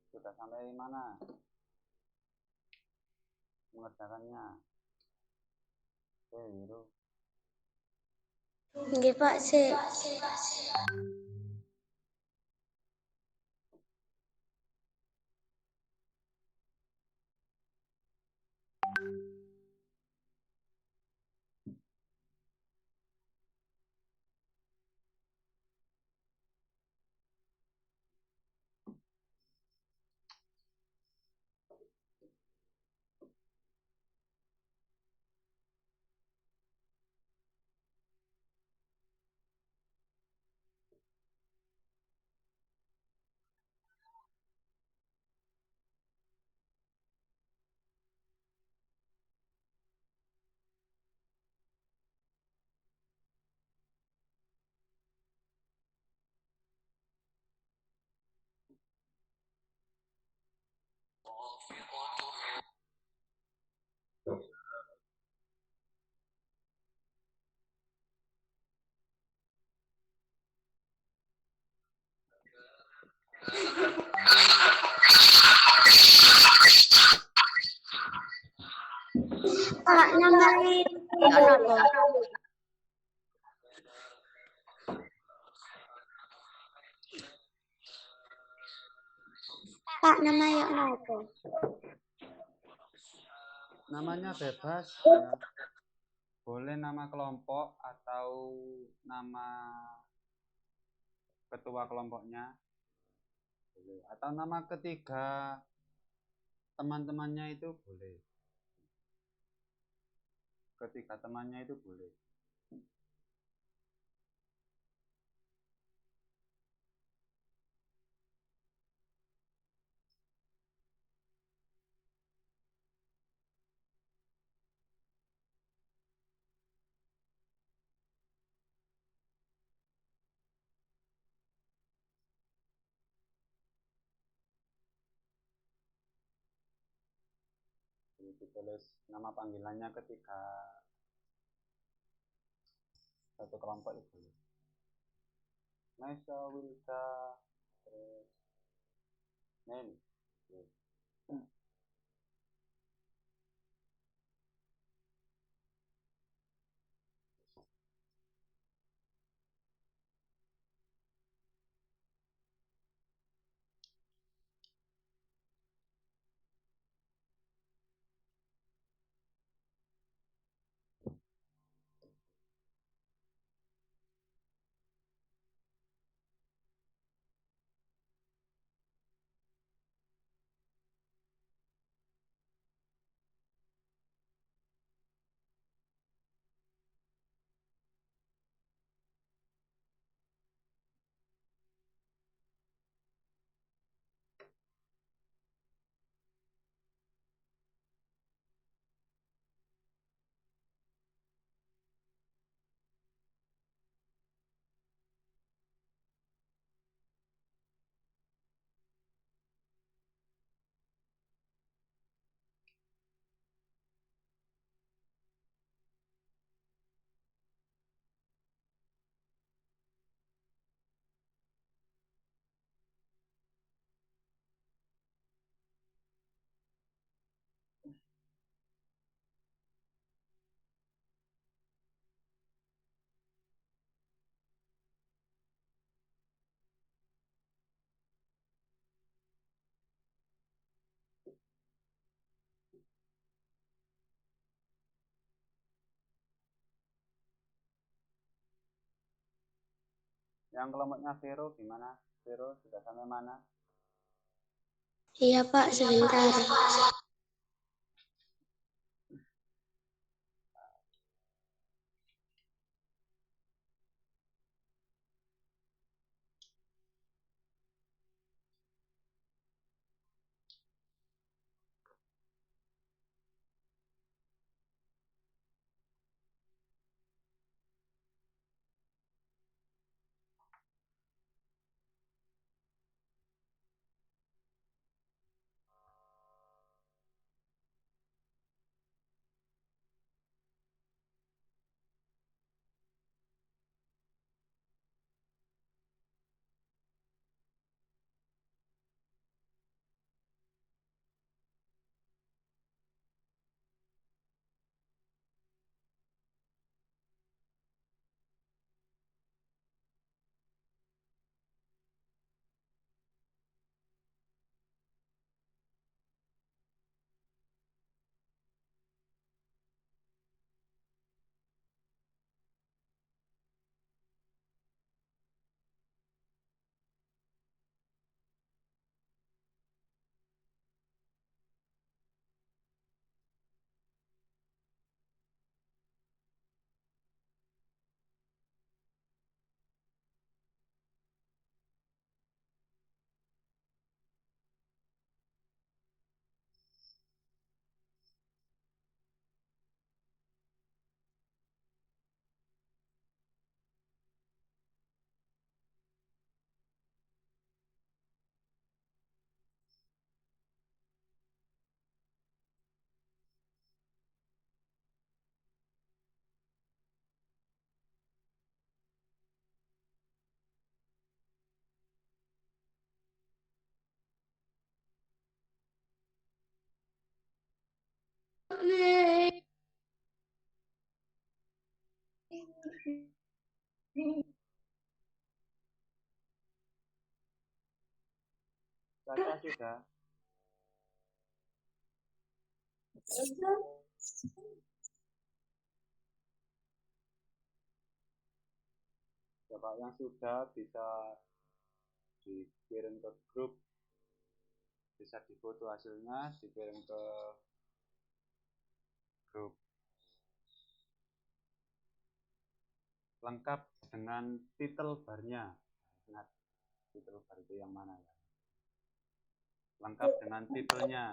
Sudah sampai mana mengerjakannya? Vero. Nggih, Pak, sih. Pak, nambahin apa? Pak, namanya apa? Namanya bebas ya. Boleh nama kelompok atau nama ketua kelompoknya, boleh. Atau nama ketiga teman-temannya itu boleh. Ketiga temannya itu boleh. Jadi ditulis nama panggilannya ketika satu kelompok itu. Naisa, Wilka, terus Neni. Yang kelompoknya Vero gimana? Vero sudah sampai mana? Iya, Pak, sebentar. Caca sudah. Coba yang sudah bisa dikirim ke grup, bisa difoto hasilnya, dikirim ke grup lengkap dengan title barnya. Ingat, title bar itu yang mana ya? Lengkap dengan titelnya.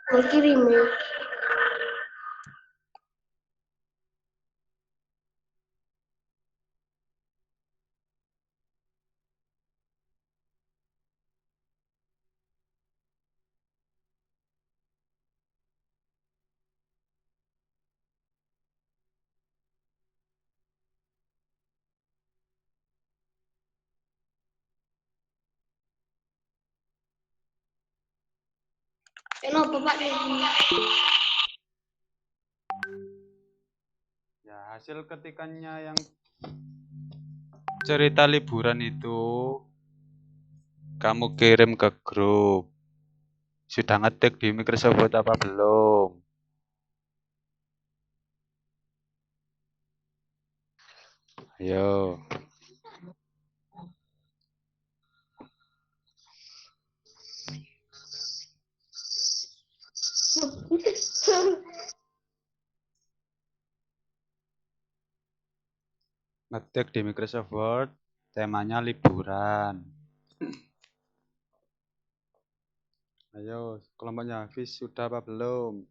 Mau kirim ya. Kenapa Pak? Ya, hasil ketikannya yang cerita liburan itu kamu kirim ke grup. Sudah ngetik di Microsoft Word apa belum? Ayo. Ngetik di Microsoft Word, temanya liburan. Ayo, kelompoknya Hafiz sudah apa belum?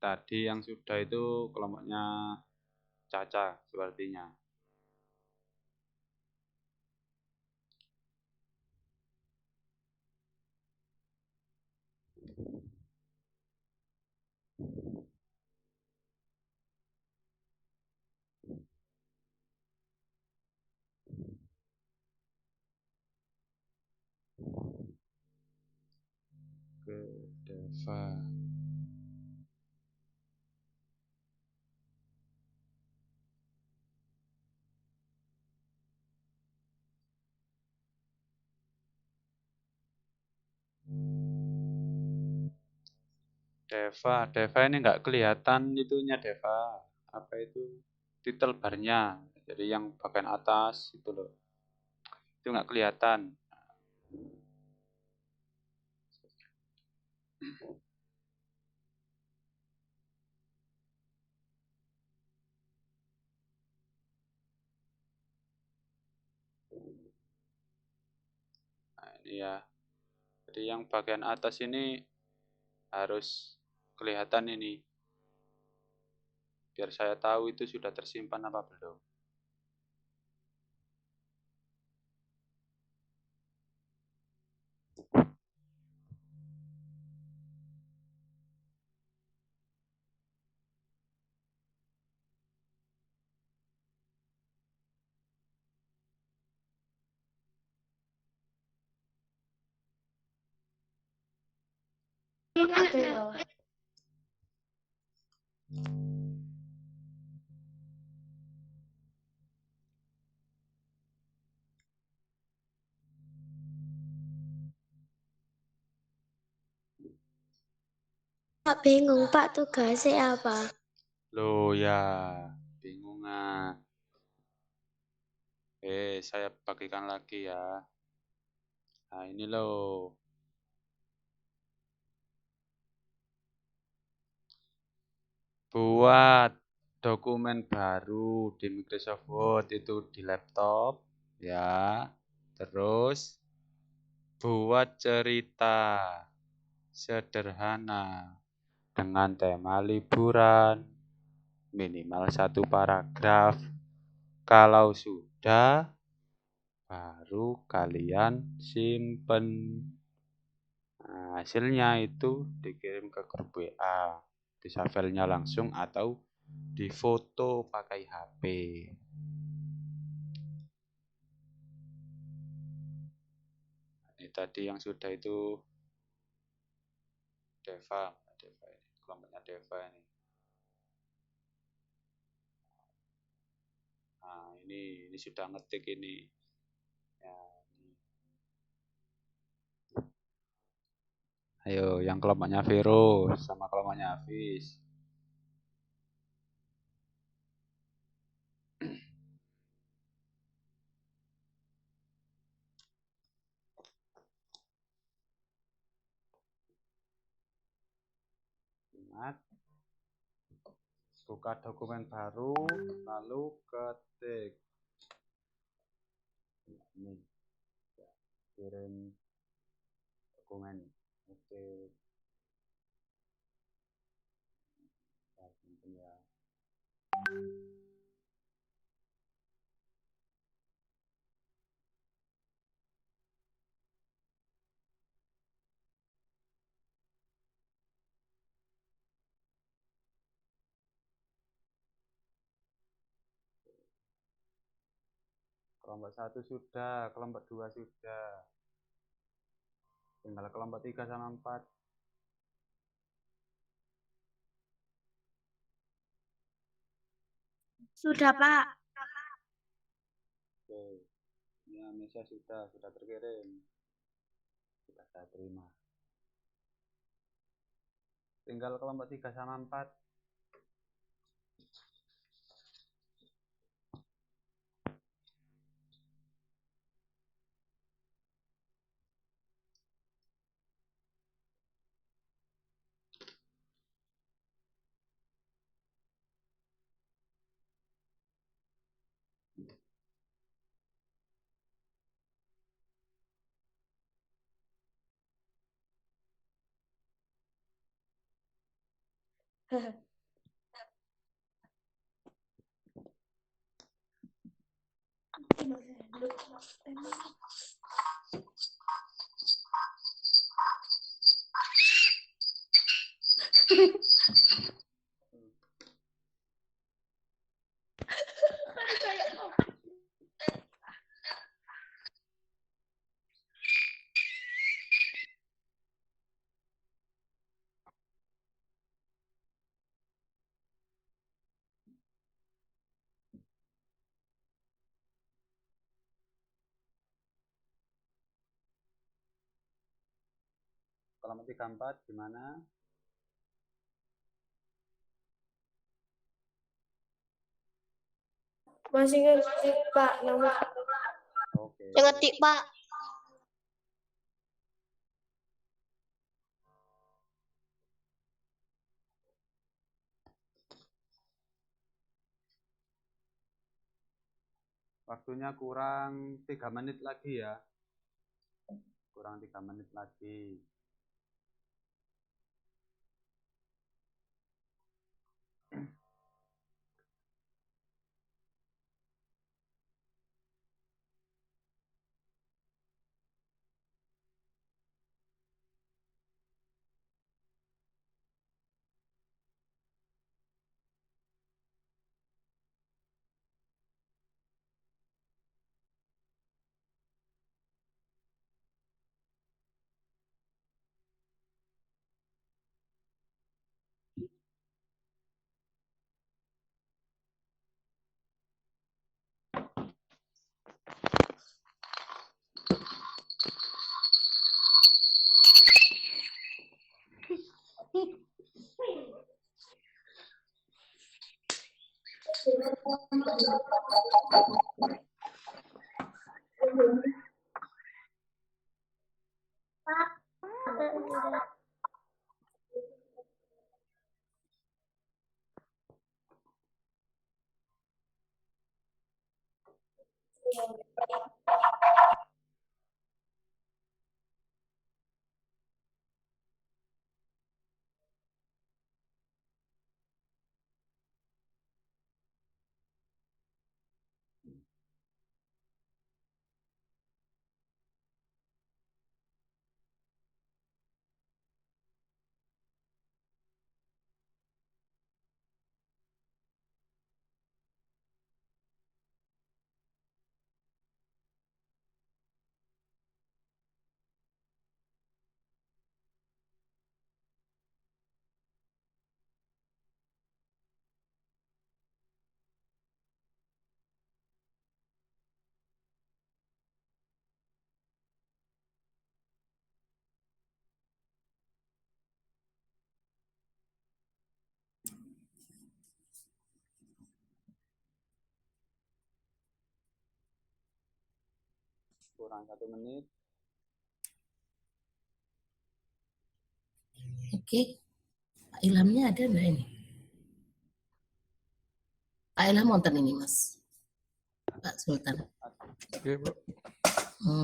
Tadi yang sudah itu kelompoknya Caca sepertinya. Ke Deva. Deva ini nggak kelihatan itunya Deva. Apa itu? Titel barnya. Jadi yang bagian atas itu loh. Itu nggak kelihatan. Nah, ini ya. Jadi yang bagian atas ini harus kelihatan ini. Biar saya tahu itu sudah tersimpan apa belum. Pak bingung Pak tugasnya apa? Loh ya, bingung ah. Saya bagikan lagi ya. Nah, ini loh. Buat dokumen baru di Microsoft Word itu di laptop ya. Terus buat cerita sederhana dengan tema liburan, minimal 1 paragraf. Kalau sudah, baru kalian simpen. Nah, hasilnya itu dikirim ke grup WA, bisa filenya langsung atau difoto pakai HP. Ini tadi yang sudah itu Deva ini, kelompoknya Deva ini. Nah, ini sudah ngetik ini. Ya, ini. Ayo, yang kelompoknya Vero sama kelompoknya Hafiz. Ingat, buka dokumen baru, lalu ketik. Ini, kirim dokumen. Oke. Ya. Kelompok 1 sudah, kelompok 2 sudah. Tinggal kelompok 3 sama 4. Sudah, Pak. Oke. Ini Amnesia sudah terkirim. Sudah saya terima. Tinggal kelompok 3 sama 4. Kelompok 3 4 gimana? Masih ngetik, Pak. Nomor. Oke. Ngetik, Pak. Waktunya kurang 3 menit lagi ya. Kurang 3 menit lagi. kurang 1 menit. Oke, Pak Ilhamnya ada nggak ini? Pak Ilham nonton ini Mas, Pak Sultan. Oke, Bu.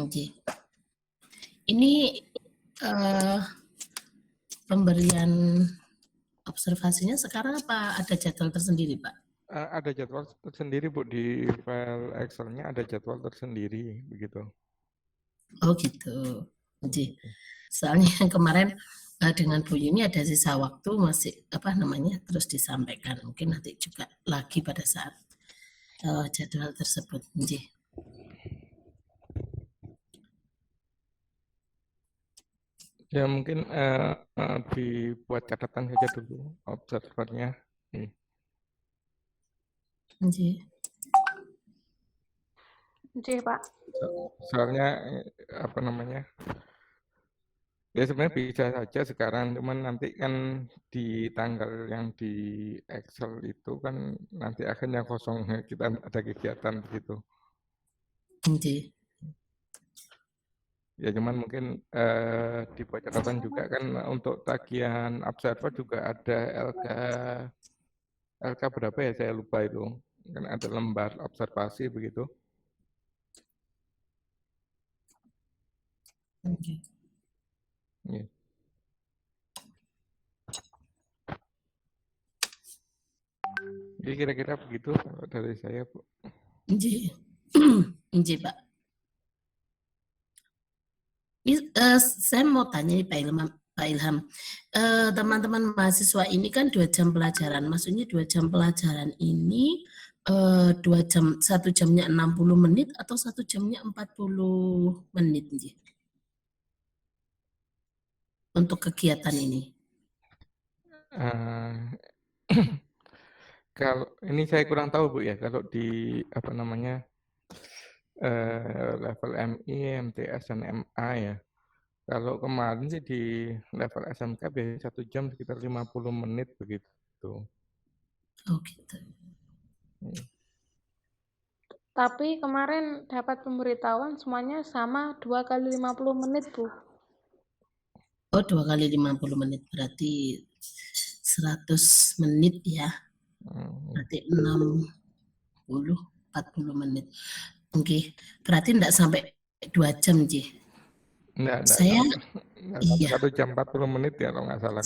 Oke. Ini pemberian observasinya sekarang apa ada jadwal tersendiri, Pak? Ada jadwal tersendiri, Bu. Di file Excel-nya ada jadwal tersendiri, begitu. Oh gitu. Oke. Soalnya kemarin dengan Bu Yuni ada sisa waktu masih terus disampaikan. Mungkin nanti juga lagi pada saat jadwal tersebut. Oke. Ya mungkin dibuat catatan saja dulu observernya. Oke. Pak. Soalnya ya sebenarnya bisa saja sekarang, cuman nanti kan di tanggal yang di Excel itu kan nanti akhirnya kosong, kita ada kegiatan begitu. Oke. Ya cuman mungkin dibuat catatan juga kan untuk tagihan observer juga ada LK berapa ya, saya lupa itu. Kan ada lembar observasi begitu. Oke. Ya. Jadi kira-kira begitu kalau dari saya, Bu. Oke. Oke, Pak. Saya mau tanya nih Pak Ilham. Teman-teman mahasiswa ini kan 2 jam pelajaran. Maksudnya 2 jam pelajaran ini 1 jamnya 60 menit atau 1 jamnya 40 menit nih? Untuk kegiatan ini. Kalau ini saya kurang tahu, Bu, ya, kalau di level MI, MTS, dan MA ya. Kalau kemarin sih di level SMK biasanya 1 jam sekitar 50 menit begitu. Oh gitu. Tapi kemarin dapat pemberitahuan semuanya sama 2 kali 50 menit, Bu. Oh 2 kali 50 menit berarti 100 menit ya. Berarti 60, 40 menit. Oke, berarti enggak sampai 2 jam, Ji. Enggak, Saya iya. 1 jam 40 menit ya kalau nggak salah.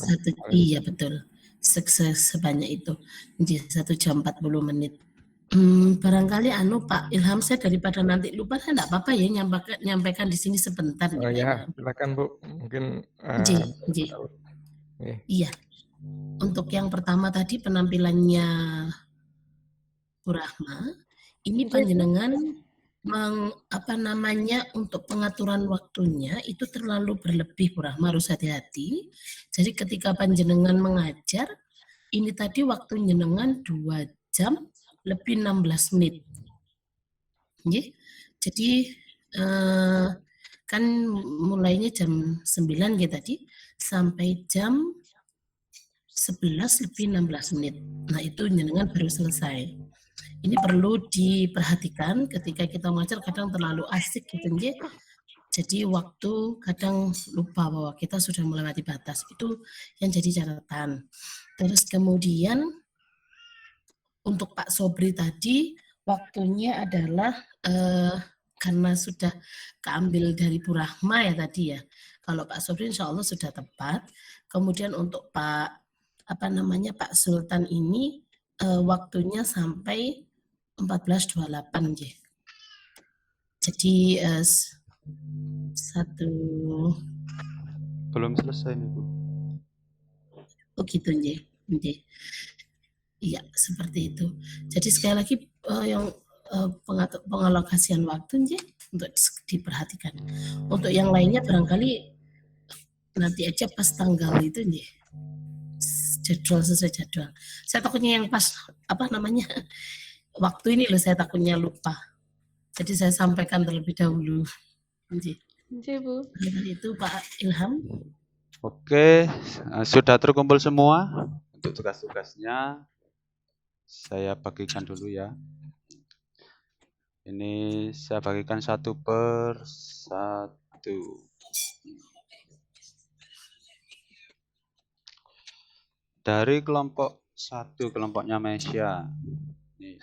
Iya betul. Sebanyak itu. Ji, 1 jam 40 menit. Barangkali Pak Ilham, saya daripada nanti lupa, saya enggak apa-apa ya nyampaikan di sini sebentar. Oh ya, silakan, Bu. Mungkin Iya. Untuk yang pertama tadi penampilannya Bu Rahma, ini panjenengan untuk pengaturan waktunya itu terlalu berlebih, Bu Rahma, harus hati-hati. Jadi ketika panjenengan mengajar, ini tadi waktu jenengan 2 jam lebih 16 menit. Jadi kan mulainya jam 9 ya tadi sampai jam 11 lebih 16 menit. Nah itu jenengan baru selesai. Ini perlu diperhatikan ketika kita mengajar, kadang terlalu asik gitu ya. Jadi waktu kadang lupa bahwa kita sudah melewati batas. Itu yang jadi catatan. Terus kemudian untuk Pak Sobri tadi waktunya adalah karena sudah keambil dari Bu Rahma ya tadi ya. Kalau Pak Sobri insya Allah sudah tepat. Kemudian untuk Pak Sultan ini waktunya sampai 14.28 ya. Jadi belum selesai nih, Bu. Oh gitu ya. Iya, seperti itu. Jadi sekali lagi yang pengalokasian waktu ya, untuk diperhatikan. Untuk yang lainnya barangkali nanti aja pas tanggal itu ya. Jadwal sesuai jadwal. Saya takutnya yang pas waktu ini loh, saya takutnya lupa. Jadi saya sampaikan terlebih dahulu. Bu. Itu Pak Ilham. Oke, sudah terkumpul semua untuk tugas-tugasnya. Saya bagikan dulu ya. Ini saya bagikan satu per satu. Dari kelompok 1, kelompoknya Mesia. Nih.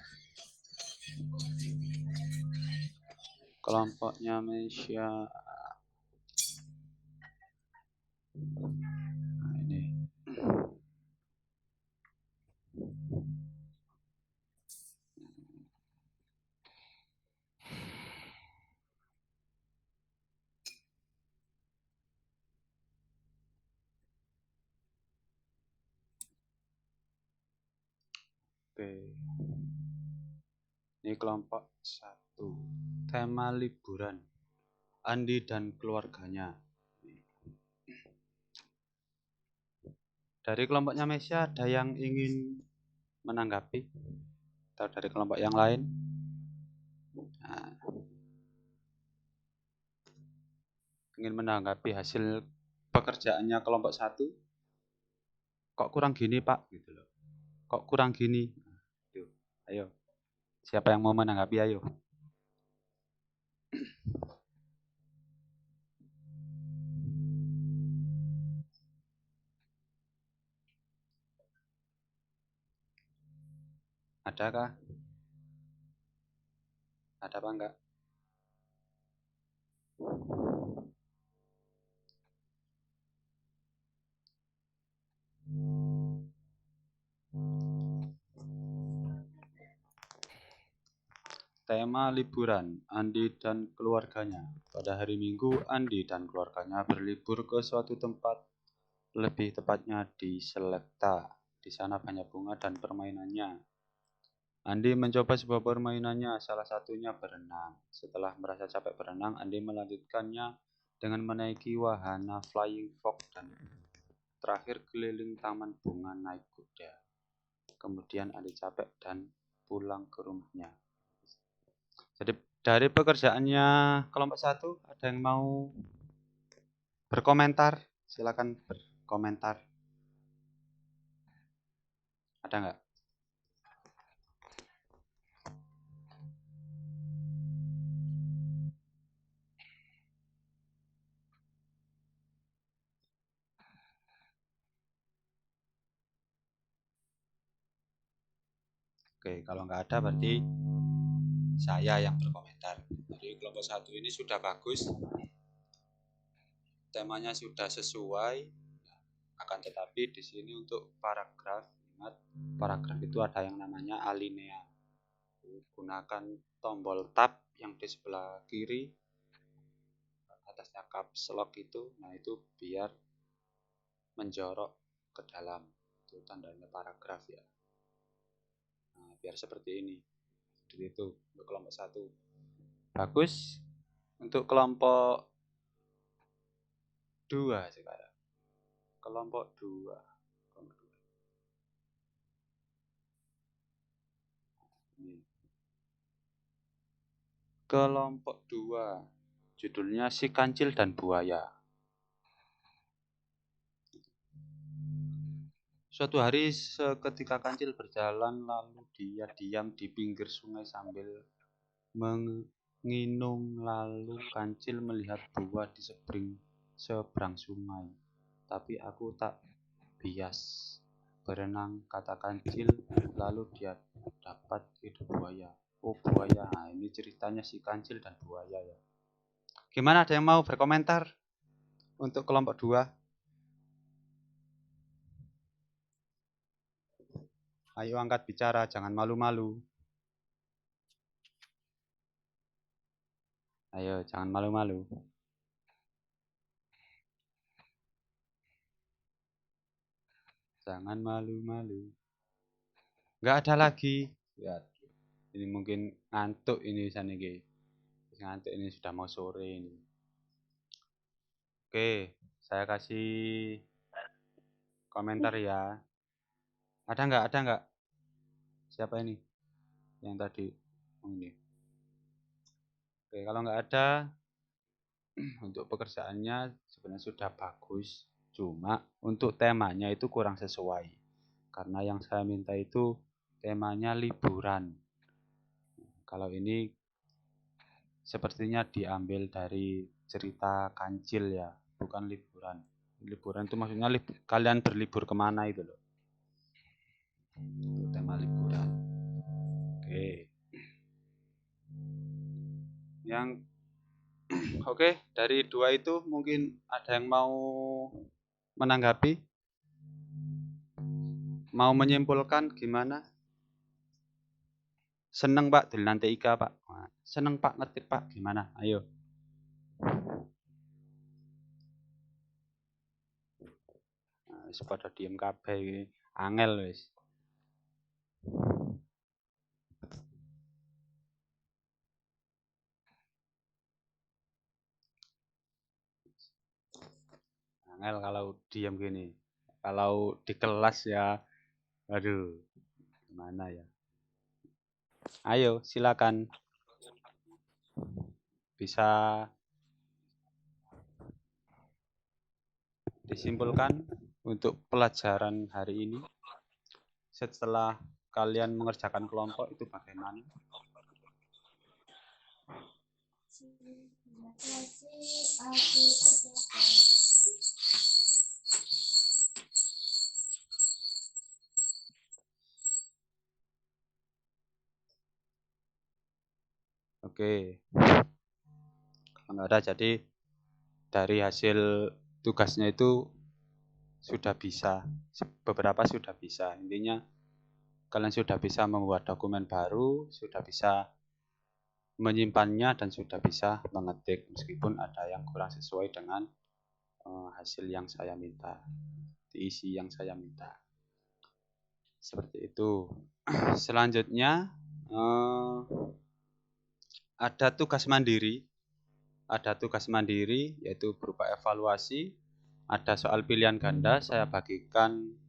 Kelompoknya Mesia. Nah, ini. Oke. Ini kelompok 1. Tema liburan. Andi dan keluarganya. Dari kelompoknya Mesia ada yang ingin menanggapi? Atau dari kelompok yang lain? Nah, ingin menanggapi hasil pekerjaannya kelompok 1? Kok kurang gini, Pak? Gitu loh. Kok kurang gini? Ayo. Siapa yang mau menanggapi? Ayo. Adakah? Ada apa enggak? Tema liburan, Andi dan keluarganya. Pada hari Minggu, Andi dan keluarganya berlibur ke suatu tempat, lebih tepatnya di Selecta. Di sana banyak bunga dan permainannya. Andi mencoba sebuah permainannya, salah satunya berenang. Setelah merasa capek berenang, Andi melanjutkannya dengan menaiki wahana flying fox dan terakhir keliling taman bunga naik kuda. Kemudian Andi capek dan pulang ke rumahnya. Jadi dari pekerjaannya kelompok 1 ada yang mau berkomentar? Silakan berkomentar. Ada nggak? Oke, kalau nggak ada berarti saya yang berkomentar. Jadi kelompok 1 ini sudah bagus. Temanya sudah sesuai. Akan tetapi di sini untuk paragraf, ingat paragraf itu ada yang namanya alinea. Gunakan tombol tab yang di sebelah kiri atasnya caps lock itu, nah itu biar menjorok ke dalam. Itu tandanya paragraf ya. Nah, biar seperti ini. Jadi itu untuk kelompok 1. Bagus. Untuk kelompok 2 sekarang. Kelompok 2. Kelompok 2. Judulnya Si Kancil dan Buaya. Suatu hari seketika Kancil berjalan lalu dia diam di pinggir sungai sambil menginum. Lalu Kancil melihat buah di seberang sungai. Tapi aku tak bias berenang, kata Kancil. Lalu dia dapat ide buaya. Oh buaya, nah, ini ceritanya Si Kancil dan Buaya ya. Gimana, ada yang mau berkomentar untuk kelompok 2? Ayo angkat bicara, jangan malu-malu. Ayo, jangan malu-malu. Jangan malu-malu. Nggak ada lagi. Ya, ini mungkin ngantuk ini sana ini. Ngantuk ini sudah mau sore ini. Oke, saya kasih komentar ya. Ada nggak? Ada nggak? Siapa ini? Yang tadi ini. Oke, kalau nggak ada, untuk pekerjaannya sebenarnya sudah bagus. Cuma untuk temanya itu kurang sesuai. Karena yang saya minta itu temanya liburan. Kalau ini sepertinya diambil dari cerita Kancil ya, bukan liburan. Liburan itu maksudnya kalian berlibur kemana itu loh. Itu tema liburan. Oke. Yang oke, dari dua itu mungkin ada yang mau menanggapi? Mau menyimpulkan gimana? Seneng Pak di lantai Ika Pak. Seneng Pak ngetik Pak gimana? Ayo. Wis pada diem kabeh iki. Angel wis. Angel kalau diem gini. Kalau di kelas ya aduh gimana ya. Ayo silakan. Bisa disimpulkan untuk pelajaran hari ini setelah kalian mengerjakan kelompok itu bagaimana? Oke. Kalau nggak ada jadi dari hasil tugasnya itu sudah bisa, beberapa sudah bisa. Intinya kalian sudah bisa membuat dokumen baru, sudah bisa menyimpannya dan sudah bisa mengetik meskipun ada yang kurang sesuai dengan hasil yang saya minta, diisi yang saya minta. Seperti itu. Selanjutnya ada tugas mandiri. Ada tugas mandiri yaitu berupa evaluasi. Ada soal pilihan ganda, saya bagikan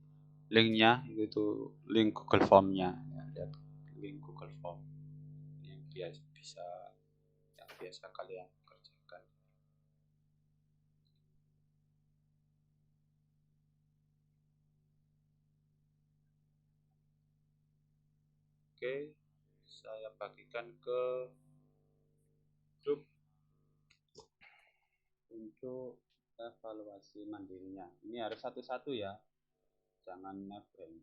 linknya, itu link Google Form-nya. Ya, lihat link Google Form yang biasa kalian kerjakan. Oke, saya bagikan ke grup untuk evaluasi mandirinya. Ini harus satu-satu ya, jangan nebeng.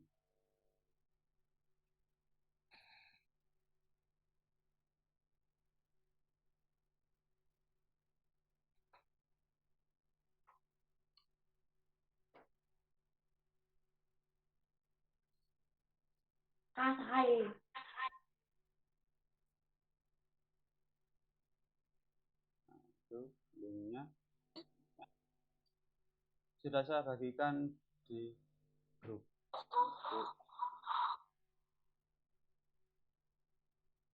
Itu linknya sudah saya bagikan di grup.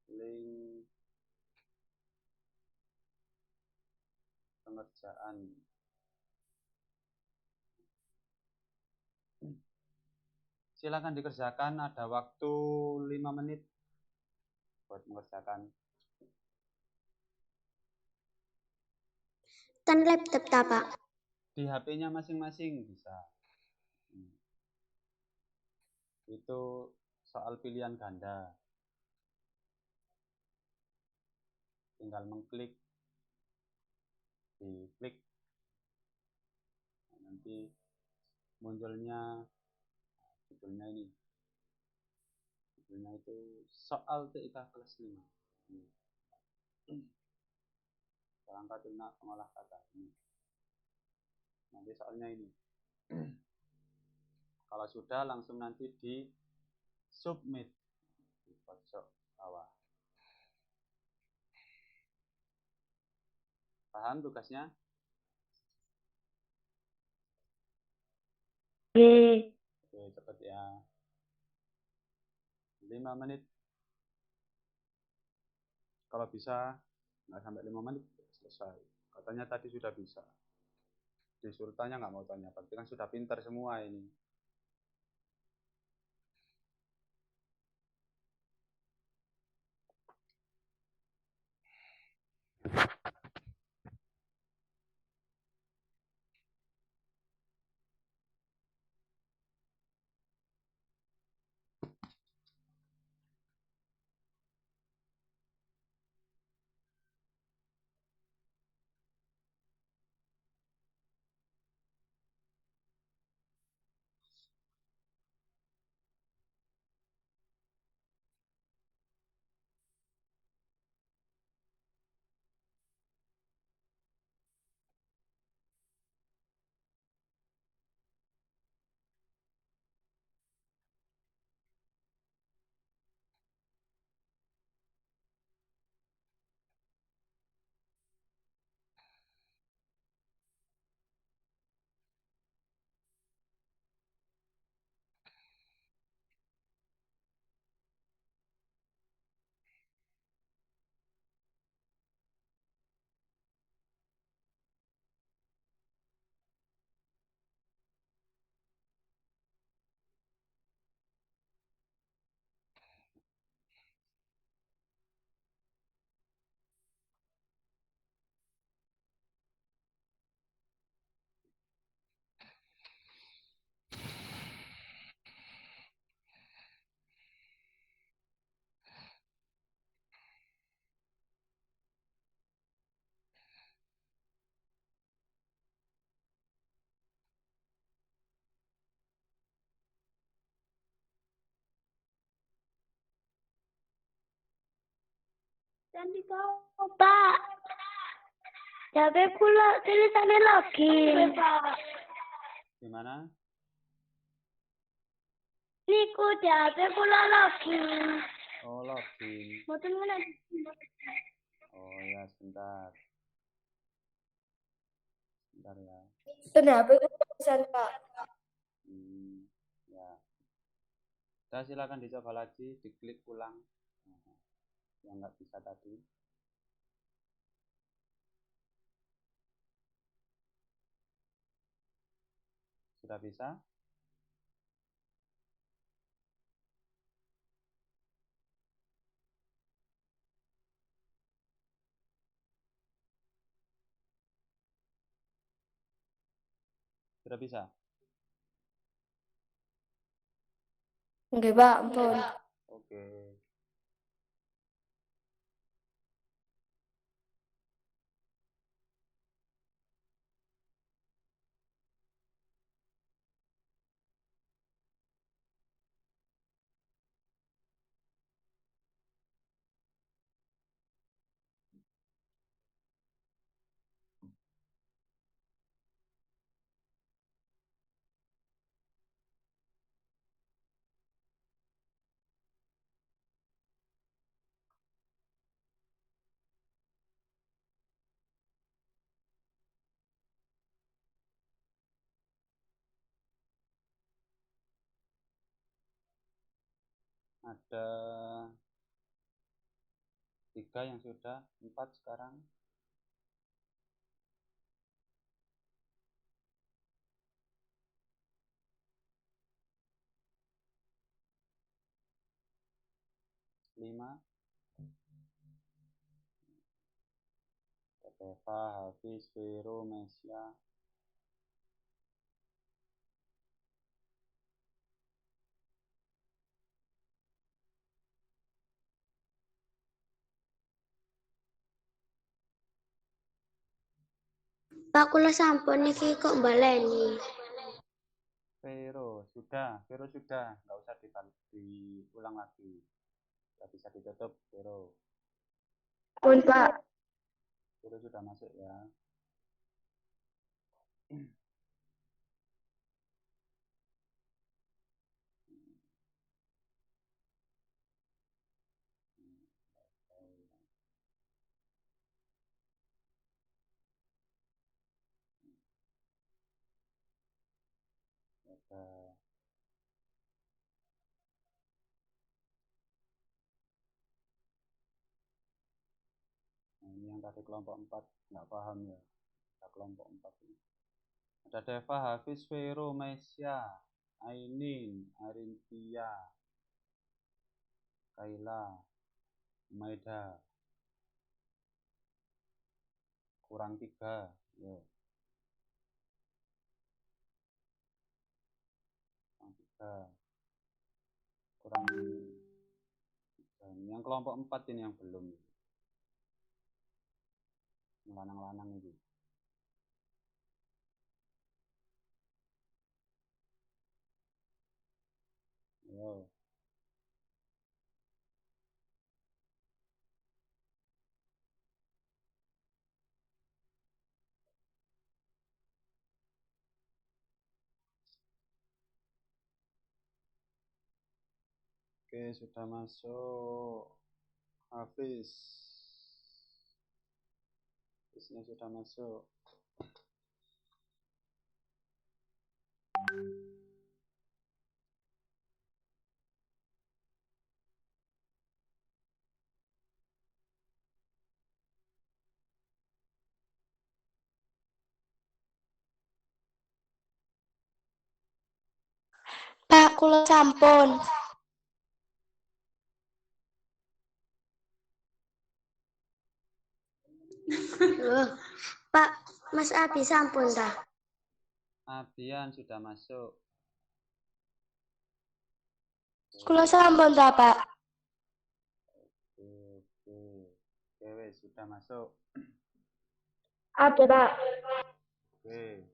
Link pengerjaan. Silakan dikerjakan, ada waktu 5 menit buat mengerjakan. Kan laptop ta, Pak? Di HP-nya masing-masing bisa. Itu soal pilihan ganda. Tinggal mengklik, diklik, nanti munculnya judulnya ini. Judulnya itu soal TIK kelas 5. Perangkat lunak pengolah kata ini. Nanti soalnya ini. Kalau sudah langsung nanti di submit di pojok bawah. Paham tugasnya? Oke, cepet ya. 5 menit. Kalau bisa nggak sampai 5 menit selesai. Katanya tadi sudah bisa. Disuruh tanya nggak mau tanya, berarti kan sudah pintar semua ini. Pak, HP pula tulisannya login. Gimana? Niku di HP pula login. Oh, login. Mboten ngene. Oh ya, sebentar. Sebentar ya. Ten HP tulisan Pak. Ya. Udah, silakan dicoba lagi, diklik ulang. Yang nggak bisa tadi. Sudah bisa? Sudah bisa? Nggih, Pak, ampun. Oke. Ada 3 yang sudah, 4 sekarang. Lima. Eva, Hafiz, Vero, Mesya. Pak kula sampun niki kok baleni. Vero sudah, nggak usah diulang lagi. Nggak bisa ditutup, Vero. Pun Pak. Vero sudah masuk ya. Ada. Nah, ini yang tadi kelompok 4 nggak paham ya. Ada kelompok 4 ini. Ada Deva, Hafiz, Vero, Mesya, Ainin, Arintia, Kaila, Maida. Kurang 3. Yo. Kurang 3. Kurang 3. Yang kelompok 4 ini yang belum. Lanang-lanang itu. Yo. Oke, sudah masuk. Hafiz. Hafiznya sudah masuk. Pak kula sampun. Pak, Mas Abi sampun dah. Abian sudah masuk. Kula sampun dah, Pak. Oke. Oke, sudah masuk. Ada, Pak. Oke.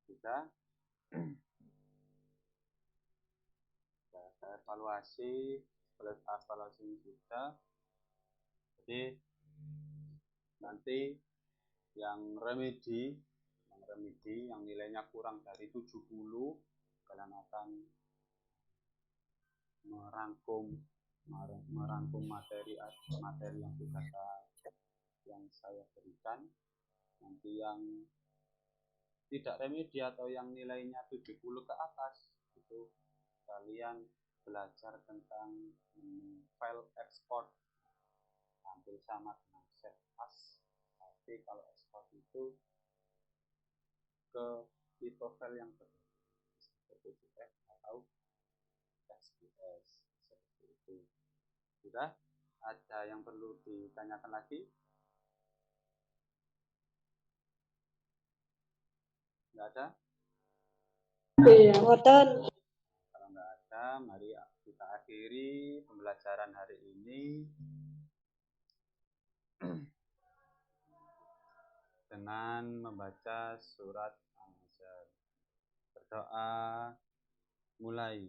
Sudah. Kita evaluasi evaluasi sudah. Jadi nanti yang remedi yang nilainya kurang dari 70, kalian akan merangkum materi yang saya berikan. Nanti yang tidak remedi atau yang nilainya 70 ke atas itu kalian belajar tentang file export, hampir sama dengan save as, tapi kalau export itu ke tipe file yang berbeda seperti PDF atau XPS seperti itu. Sudah ada yang perlu ditanyakan lagi? Nggak ada? Kalau nggak ada, mari kita akhiri pembelajaran hari ini dengan membaca surat Al-Ahzab. Berdoa, mulai.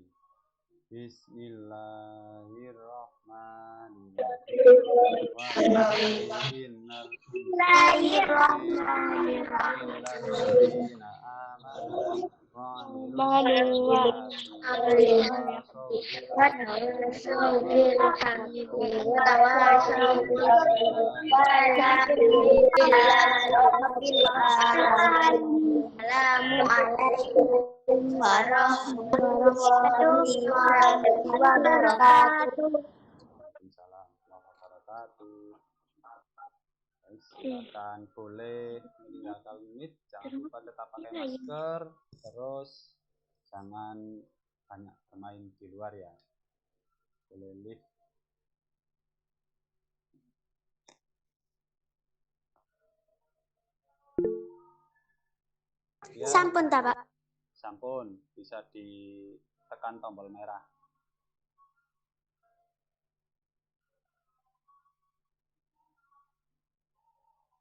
Silakan boleh meninggalkan unit, jangan lupa tetap pakai masker, terus jangan banyak bermain di luar ya. Boleh lift. Ya, Sampun ta, Pak? sampun, bisa ditekan tombol merah.